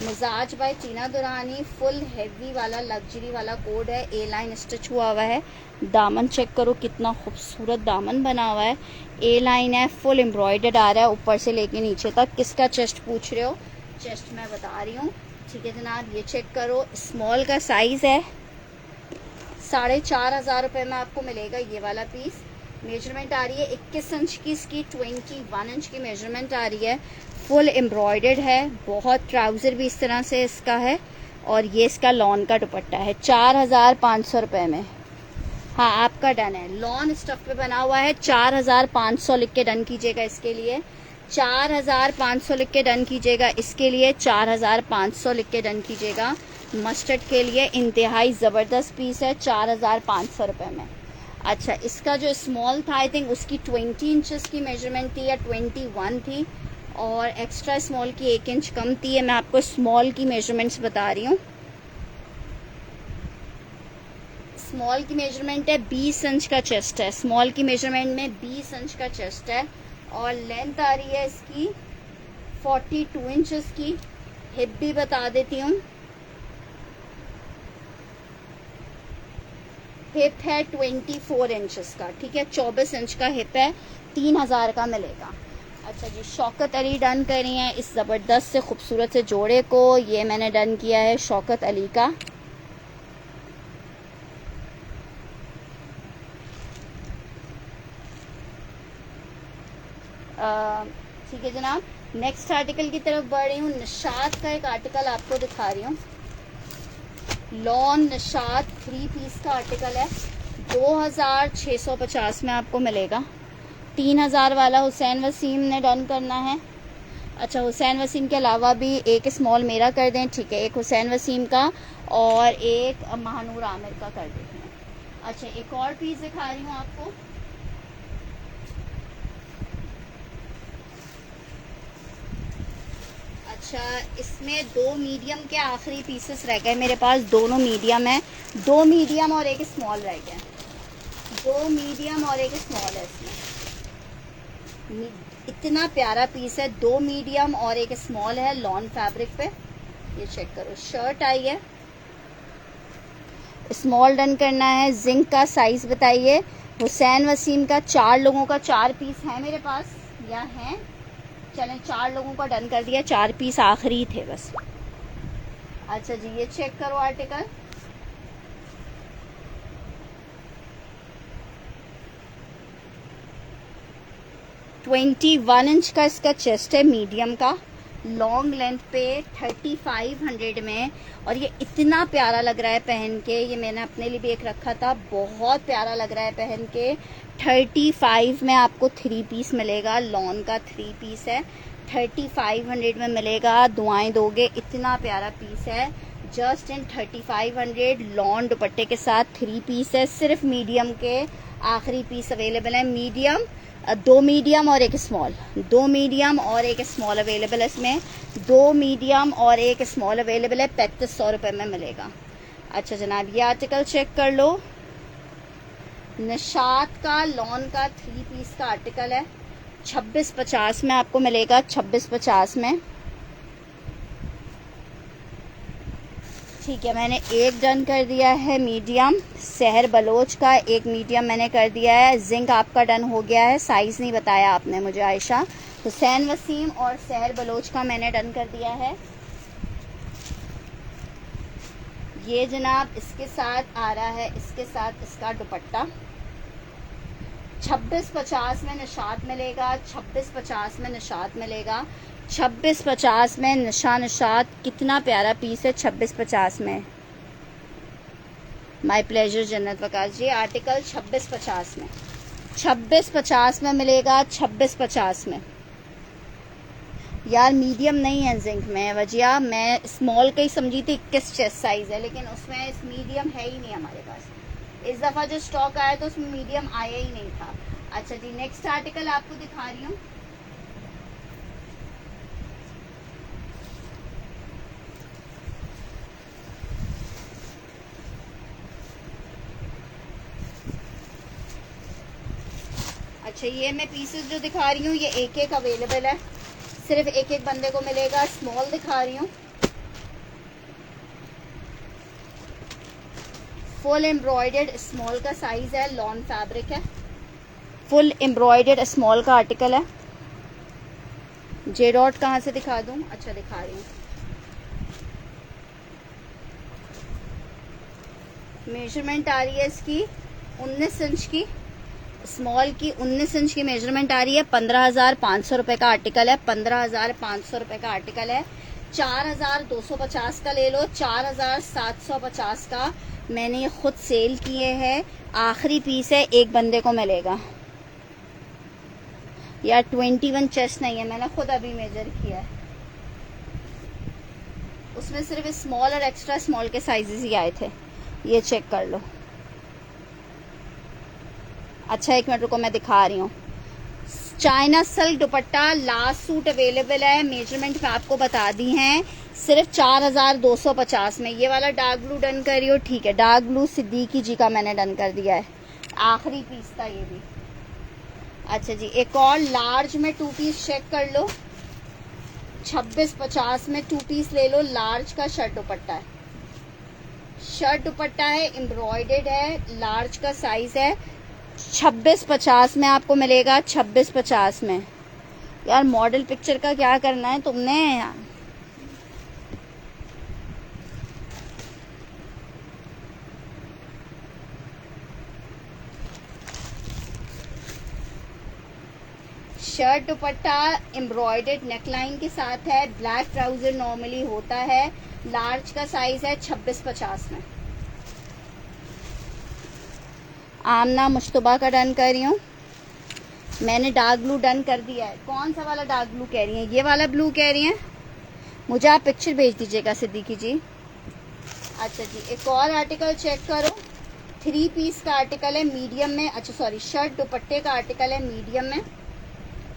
मिजाज बाय टीना दुरानी, फुल हैवी वाला लग्जरी वाला कोड है, ए लाइन स्टिच हुआ हुआ है। दामन चेक करो, कितना खूबसूरत दामन बना हुआ है, ए लाइन है, फुल एम्ब्रॉयडर्ड आ रहा है ऊपर से लेके नीचे तक। किसका चेस्ट पूछ रहे हो, चेस्ट मैं बता रही हूँ। ठीक है जनाब, ये चेक करो, स्मॉल का साइज़ है, 4500 रुपये में आपको मिलेगा ये वाला पीस। मेजरमेंट आ रही है 21 इंच की, इसकी 21 इंच की मेजरमेंट आ रही है, फुल एम्ब्रॉयडर्ड है, बहुत। ट्राउज़र भी इस तरह से इसका है, और ये इसका लॉन का दुपट्टा है 4500 रुपये में। हाँ, आपका डन है, लॉन स्टफ पे बना हुआ है। 4500 लिख के डन कीजिएगा इसके लिए, 4500 लिख के डन कीजिएगा इसके लिए, 4500 लिख के डन कीजिएगा। मस्टर्ड के लिए इंतहाई ज़बरदस्त पीस है, 4500 रुपये में। अच्छा, इसका जो स्मॉल था आई थिंक उसकी 20 इंचेस की मेजरमेंट थी या 21 थी, और एक्स्ट्रा स्मॉल की 1 इंच कम थी। है मैं आपको स्मॉल की मेजरमेंट्स बता रही हूँ। स्मॉल की मेजरमेंट है 20 इंच का चेस्ट है, स्मॉल की मेजरमेंट में 20 इंच का चेस्ट है, और लेंथ आ रही है इसकी 42 इंचेस की। हिप भी बता देती हूँ, हिप है 24 इंचेस का। ठीक है, 24 इंच का हिप है, 3000 का मिलेगा। अच्छा जी, शौकत अली डन कर रही हैं इस ज़बरदस्त से खूबसूरत से जोड़े को। ये मैंने डन किया है शौकत अली का। ठीक है जनाब, नेक्स्ट आर्टिकल की तरफ बढ़ रही हूँ। निशात का एक आर्टिकल आपको दिखा रही हूँ, लॉन निशात 3 पीस का आर्टिकल है, 2650 में आपको मिलेगा। 3000 वाला हुसैन वसीम ने डन करना है। अच्छा, हुसैन वसीम के अलावा भी एक स्मॉल मेरा कर दें। ठीक है, एक हुसैन वसीम का और एक महानूर आमिर का कर देते हैं। अच्छा, एक और पीस दिखा रही हूँ आपको। अच्छा, इसमें 2 मीडियम के आखिरी पीसेस रह गए मेरे पास, दोनों मीडियम है, 2 मीडियम और एक स्मॉल रह गए, 2 मीडियम और एक स्मॉल है इसमें। इतना प्यारा पीस है, 2 मीडियम और एक स्मॉल है, लॉन फैब्रिक पे। ये चेक करो, शर्ट आई है, स्मॉल डन करना है। जिंक का साइज बताइए। हुसैन वसीम का 4 लोगों का 4 पीस है मेरे पास, या हैं, चलें 4 लोगों का डन कर दिया, 4 पीस आखिरी थे बस। अच्छा जी, ये चेक करो आर्टिकल, ट्वेंटी 21 इंच का इसका चेस्ट है, मीडियम का, लॉन्ग लेंथ पे 3500 में। और ये इतना प्यारा लग रहा है पहन के, ये मैंने अपने लिए भी एक रखा था, बहुत प्यारा लग रहा है पहन के। 35 में आपको 3 पीस मिलेगा, लॉन का 3 पीस है, 3500 में मिलेगा। दुआएं दोगे, इतना प्यारा पीस है, जस्ट इन 3500। लॉन दुपट्टे के साथ 3 पीस है, सिर्फ मीडियम के आखिरी पीस अवेलेबल है। मीडियम, 2 मीडियम और 1 स्मॉल, 2 मीडियम और 1 स्मॉल अवेलेबल है इसमें। 2 मीडियम और 1 स्मॉल अवेलेबल है, 3500 रुपये में मिलेगा। अच्छा जनाब, ये आर्टिकल चेक कर लो। निशात का लॉन का 3 पीस का आर्टिकल है, 2650 में आपको मिलेगा, 2650 में। ठीक है, मैंने एक डन कर दिया है मीडियम, शहर बलोच का एक मीडियम मैंने कर दिया है। जिंक आपका डन हो गया है, साइज़ नहीं बताया आपने मुझे आयशा। हुसैन वसीम और शहर बलोच का मैंने डन कर दिया है। ये जनाब इसके साथ आ रहा है, इसके साथ इसका दुपट्टा 2650 में निशात मिलेगा, 2650 में निशात मिलेगा, 2650 में निशात। कितना प्यारा पीस है 2650 में। माय प्लेजर जन्नत वकार जी, आर्टिकल 2650 में, 2650 में मिलेगा, 2650 में। यार मीडियम नहीं है जिंक में, वजह मैं स्मॉल का ही समझी थी, 21 चेस्ट साइज है, लेकिन उसमें इस मीडियम है ही नहीं हमारे पास। इस दफ़ा जो स्टॉक आया तो उसमें मीडियम आया ही नहीं था। अच्छा जी, नेक्स्ट आर्टिकल आपको दिखा रही हूँ। अच्छा, ये मैं पीसेस जो दिखा रही हूँ ये एक एक अवेलेबल है, सिर्फ एक एक बंदे को मिलेगा। स्मॉल दिखा रही हूँ, फुल एम्ब्रॉयडर्ड स्मॉल का साइज है, लॉन फैब्रिक है, फुल एम्ब्रॉयडर्ड स्मॉल का आर्टिकल है। जे डॉट कहाँ से दिखा दूँ? अच्छा दिखा रही हूँ। मेजरमेंट आ रही है इसकी 19 इंच की, स्मॉल की 19 इंच की मेजरमेंट आ रही है। 15,500 रुपये का आर्टिकल है, 15,500 रुपये का आर्टिकल है। 4,250 का ले लो, 4,750 का मैंने ये खुद सेल किए हैं। आखिरी पीस है, एक बंदे को मिलेगा। यार 21 चेस्ट नहीं है, मैंने खुद अभी मेजर किया है, उसमें सिर्फ स्मॉल और एक्स्ट्रा स्मॉल के साइजेस ही आए थे। ये चेक कर लो। अच्छा एक मिनट रुको, मैं दिखा रही हूँ। चाइना सिल्क दुपट्टा लास्ट सूट अवेलेबल है, मेजरमेंट मैं आपको बता दी हैं, सिर्फ 4,250 में। ये वाला डार्क ब्लू डन कर रही हो? ठीक है, डार्क ब्लू सिद्दीकी जी का मैंने डन कर दिया है, आखिरी पीस था ये भी। अच्छा जी, एक और लार्ज में 2 पीस चेक कर लो, 2650 में 2 पीस ले लो। लार्ज का शर्ट दुपट्टा है, शर्ट दुपट्टा है, एम्ब्रॉयडर्ड है, लार्ज का साइज है, 2650 में आपको मिलेगा, 2650 में। यार मॉडल पिक्चर का क्या करना है तुमने? शर्ट दुपट्टा एम्ब्रॉयडर्ड नेकलाइन के साथ है, ब्लैक ट्राउजर नॉर्मली होता है, लार्ज का साइज है, 2650 में। आमना मुश्तबा का डन कर रही हूँ, मैंने डार्क ब्लू डन कर दिया है। कौन सा वाला डार्क ब्लू कह रही हैं? ये वाला ब्लू कह रही हैं? मुझे आप पिक्चर भेज दीजिएगा सिद्दीकी जी। अच्छा जी, एक और आर्टिकल चेक करो, 3 पीस का आर्टिकल है मीडियम में। अच्छा सॉरी, शर्ट दुपट्टे का आर्टिकल है मीडियम में,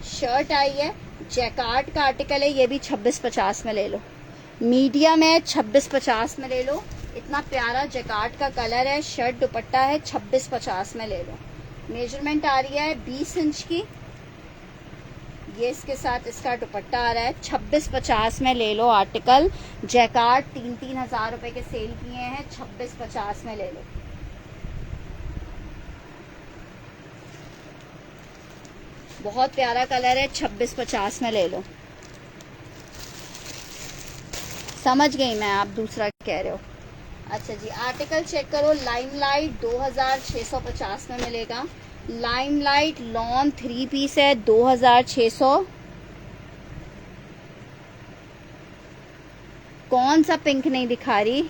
शर्ट आई है, जैकार्ड का आर्टिकल है, ये भी 2650 में ले लो। मीडियम है, 2650 में ले लो। इतना प्यारा जैकार्ड का कलर है, शर्ट दुपट्टा है, 2650 में ले लो। मेजरमेंट आ रही है 20 इंच की, ये इसके साथ इसका दुपट्टा आ रहा है, 2650 में ले लो आर्टिकल। जैकार्ड 3-3 हज़ार रुपए के सेल किए हैं, 2650 में ले लो। बहुत प्यारा कलर है, 2650 में ले लो। समझ गई मैं, आप दूसरा कह रहे हो। अच्छा जी, आर्टिकल चेक करो, लाइमलाइट 2650 में मिलेगा। लाइमलाइट लॉन 3 पीस है, 2600। कौन सा पिंक नहीं दिखा रही?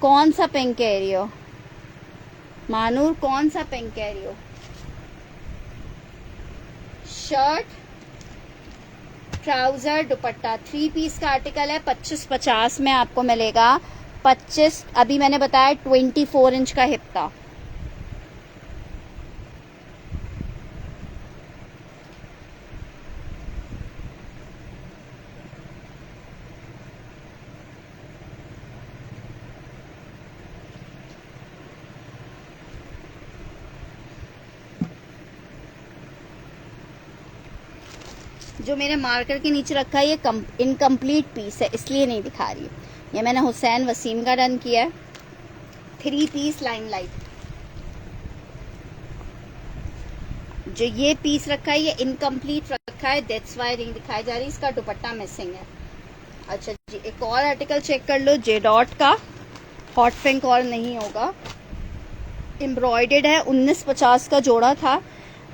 कौन सा पिंक कह रही हो मानूर? कौन सा पिंक कह रही हो? शर्ट ट्राउजर दुपट्टा 3 पीस का आर्टिकल है, 2550 में आपको मिलेगा। 25 अभी मैंने बताया 24 इंच का हिप था, जो मेरे मार्कर के नीचे रखा है ये इनकम्प्लीट पीस है, इसलिए नहीं दिखा रही। ये मैंने हुसैन वसीम का डन किया है, 3 पीस लाइमलाइट। जो ये पीस रखा है ये इनकम्प्लीट रखा है, दैट्स वाई नहीं दिखाई जा रही, इसका दुपट्टा मिसिंग है। अच्छा जी, एक और आर्टिकल चेक कर लो, जे डॉट का हॉट पिंक और नहीं होगा, एम्ब्रॉयडेड है, 1950 का जोड़ा था,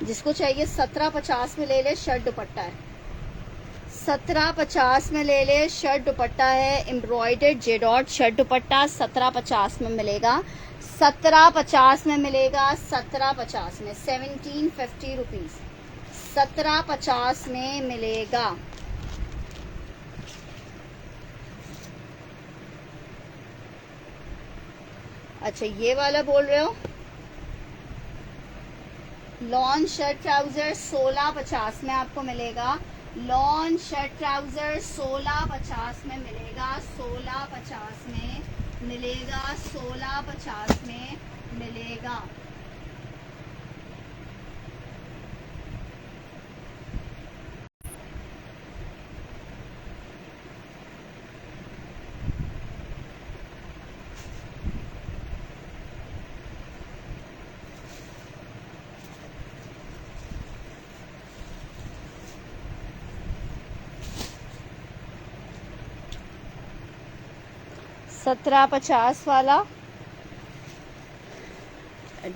जिसको चाहिए 1750 में ले ले, शर्ट दुपट्टा है। 1750 में ले ले, शर्ट दुपट्टा है, एम्ब्रॉयडेड जे डॉट शर्ट दुपट्टा 1750 में मिलेगा, 1750 में मिलेगा, 1750 में, 1750 रुपीज 1750 में मिलेगा। अच्छा ये वाला बोल रहे हो, लॉन शर्ट ट्राउजर 1650 में आपको मिलेगा, लॉन शर्ट ट्राउजर 1650 में मिलेगा, 1650 में मिलेगा, 1650 में मिलेगा। सत्रह 50 वाला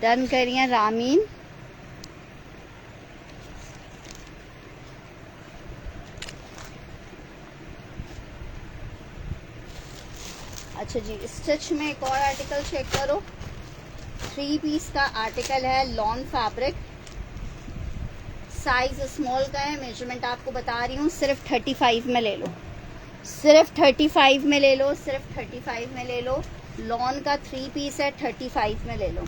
डन करिए रामीन। अच्छा जी, स्टिच में एक और आर्टिकल चेक करो, 3 पीस का आर्टिकल है, लॉन फैब्रिक, साइज स्मॉल का है, मेजरमेंट आपको बता रही हूँ, सिर्फ 35 में ले लो, सिर्फ 35 में ले लो, सिर्फ 35 में ले लो। लॉन का 3 पीस है, 35 में ले लो।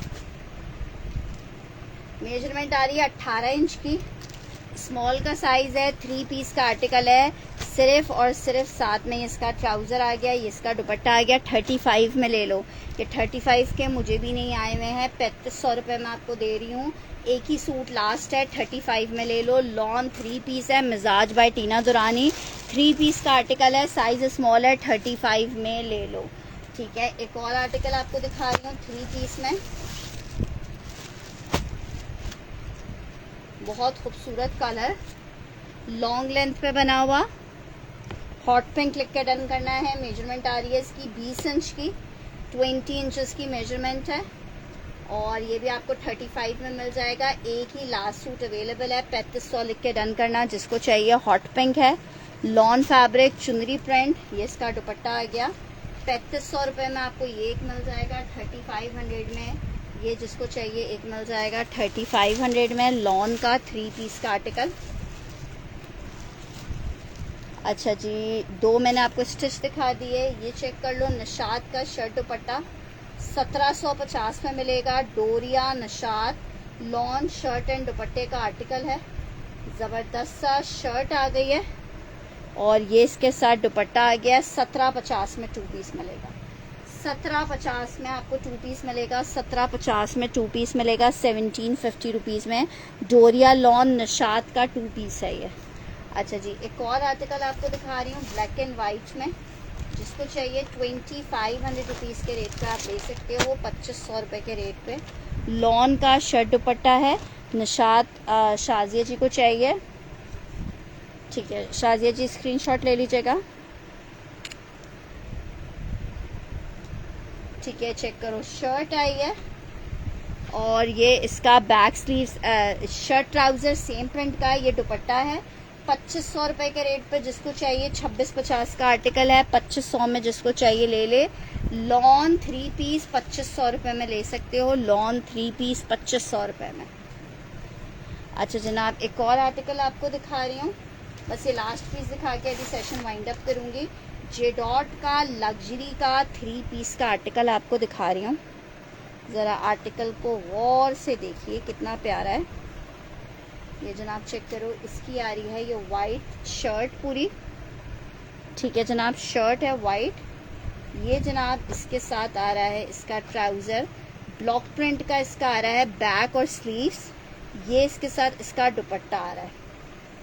मेजरमेंट आ रही है 18 इंच की, स्मॉल का साइज है, 3 पीस का आर्टिकल है, सिर्फ और सिर्फ साथ में इसका ट्राउजर आ गया, ये इसका दुपट्टा आ गया, 35 में ले लो। ये 35 के मुझे भी नहीं आए हुए हैं, 3500 रुपये में आपको दे रही हूँ, एक ही सूट लास्ट है, 35 में ले लो। लॉन 3 पीस है, मिजाज बाय टीना दुरानी, 3 पीस का आर्टिकल है, साइज स्मॉल है, 35 में ले लो। ठीक है, एक और आर्टिकल आपको दिखा रही हूँ 3 पीस में, बहुत खूबसूरत कलर, लॉन्ग लेंथ पे बना हुआ, हॉट पिंक लिख के डन करना है। मेजरमेंट आ रही है इसकी 20 इंच की, 20 इंचेस की मेजरमेंट है, और ये भी आपको 35 में मिल जाएगा। एक ही लास्ट सूट अवेलेबल है, 3500 लिख के डन करना जिसको चाहिए। हॉट पिंक है, लॉन फैब्रिक, चुनरी प्रिंट, ये इसका दुपट्टा आ गया, 3500 रुपये में आपको ये एक मिल जाएगा, 3500 में ये जिसको चाहिए एक मिल जाएगा, 3500 में। लॉन का 3 पीस का आर्टिकल। अच्छा जी, 2 मैंने आपको स्टिच दिखा दिए, ये चेक कर लो। निशात का शर्ट दुपट्टा 1750 में मिलेगा, डोरिया निशात लॉन शर्ट एंड दुपट्टे का आर्टिकल है, ज़बरदस्त सा शर्ट आ गई है, और ये इसके साथ दुपट्टा आ गया। 1750 में 2 पीस मिलेगा, 1750 में आपको 2 पीस मिलेगा, 1750 में 2 पीस मिलेगा, 1750 रुपीज़ में। डोरिया लॉन निशात का 2 पीस है ये। अच्छा जी, एक और आर्टिकल आपको दिखा रही हूँ ब्लैक एंड वाइट में, जिसको चाहिए 2500 रुपीज़ के रेट पे आप ले सकते हो, 2500 रुपये के रेट पे। लॉन का शर्ट दुपट्टा है, निशात शाजिया जी को चाहिए। ठीक है, शाजिया जी स्क्रीनशॉट ले लीजिएगा। ठीक है, चेक करो, शर्ट आई है, और ये इसका back sleeves, shirt trouser same print का, ये दुपट्टा है। 2500 रुपये के रेट पे जिसको चाहिए, 2650 का आर्टिकल है, 2500 में जिसको चाहिए ले ले। लॉन 3 पीस 2500 रुपये में ले सकते हो, लॉन 3 पीस 2500 रुपये में। अच्छा जनाब, एक और आर्टिकल आपको दिखा रही हूँ, बस ये लास्ट पीस दिखा के अभी सेशन वाइंड अप करूँगी। जे डॉट का लग्जरी का 3 पीस का आर्टिकल आपको दिखा रही हूँ, ज़रा आर्टिकल को गौर से देखिए कितना प्यारा है। ये जनाब चेक करो, इसकी आ रही है ये वाइट शर्ट पूरी। ठीक है जनाब, शर्ट है वाइट, ये जनाब इसके साथ आ रहा है इसका ट्राउज़र, ब्लॉक प्रिंट का इसका आ रहा है बैक और स्लीव्स, ये इसके साथ इसका दुपट्टा आ रहा है।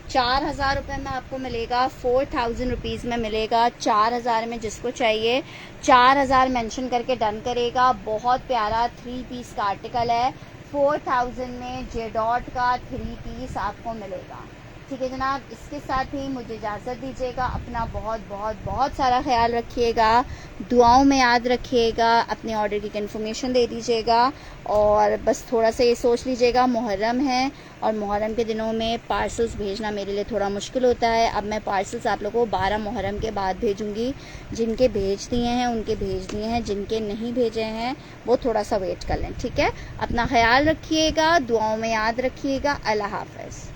4,000 रुपये में आपको मिलेगा, 4,000 रुपीज़ में मिलेगा। 4,000 में जिसको चाहिए 4,000 मेंशन करके डन करेगा। बहुत प्यारा 3 पीस का आर्टिकल है। 4,000 में जे डॉट का 3 पीस आपको मिलेगा। ठीक है जनाब, इसके साथ ही मुझे इजाज़त दीजिएगा। अपना बहुत बहुत बहुत सारा ख्याल रखिएगा, दुआओं में याद रखिएगा, अपने ऑर्डर की कंफर्मेशन दे दीजिएगा। और बस थोड़ा सा ये सोच लीजिएगा, मुहर्रम है और मुहर्रम के दिनों में पार्सल्स भेजना मेरे लिए थोड़ा मुश्किल होता है। अब मैं पार्सल्स आप लोगों को 12 मुहर्रम के बाद भेजूंगी। जिनके भेज दिए हैं उनके भेज दिए हैं, जिनके नहीं भेजे हैं वो थोड़ा सा वेट कर लें। ठीक है, अपना ख्याल रखिएगा, दुआओं में याद रखिएगा। अल्लाह हाफ़िज़।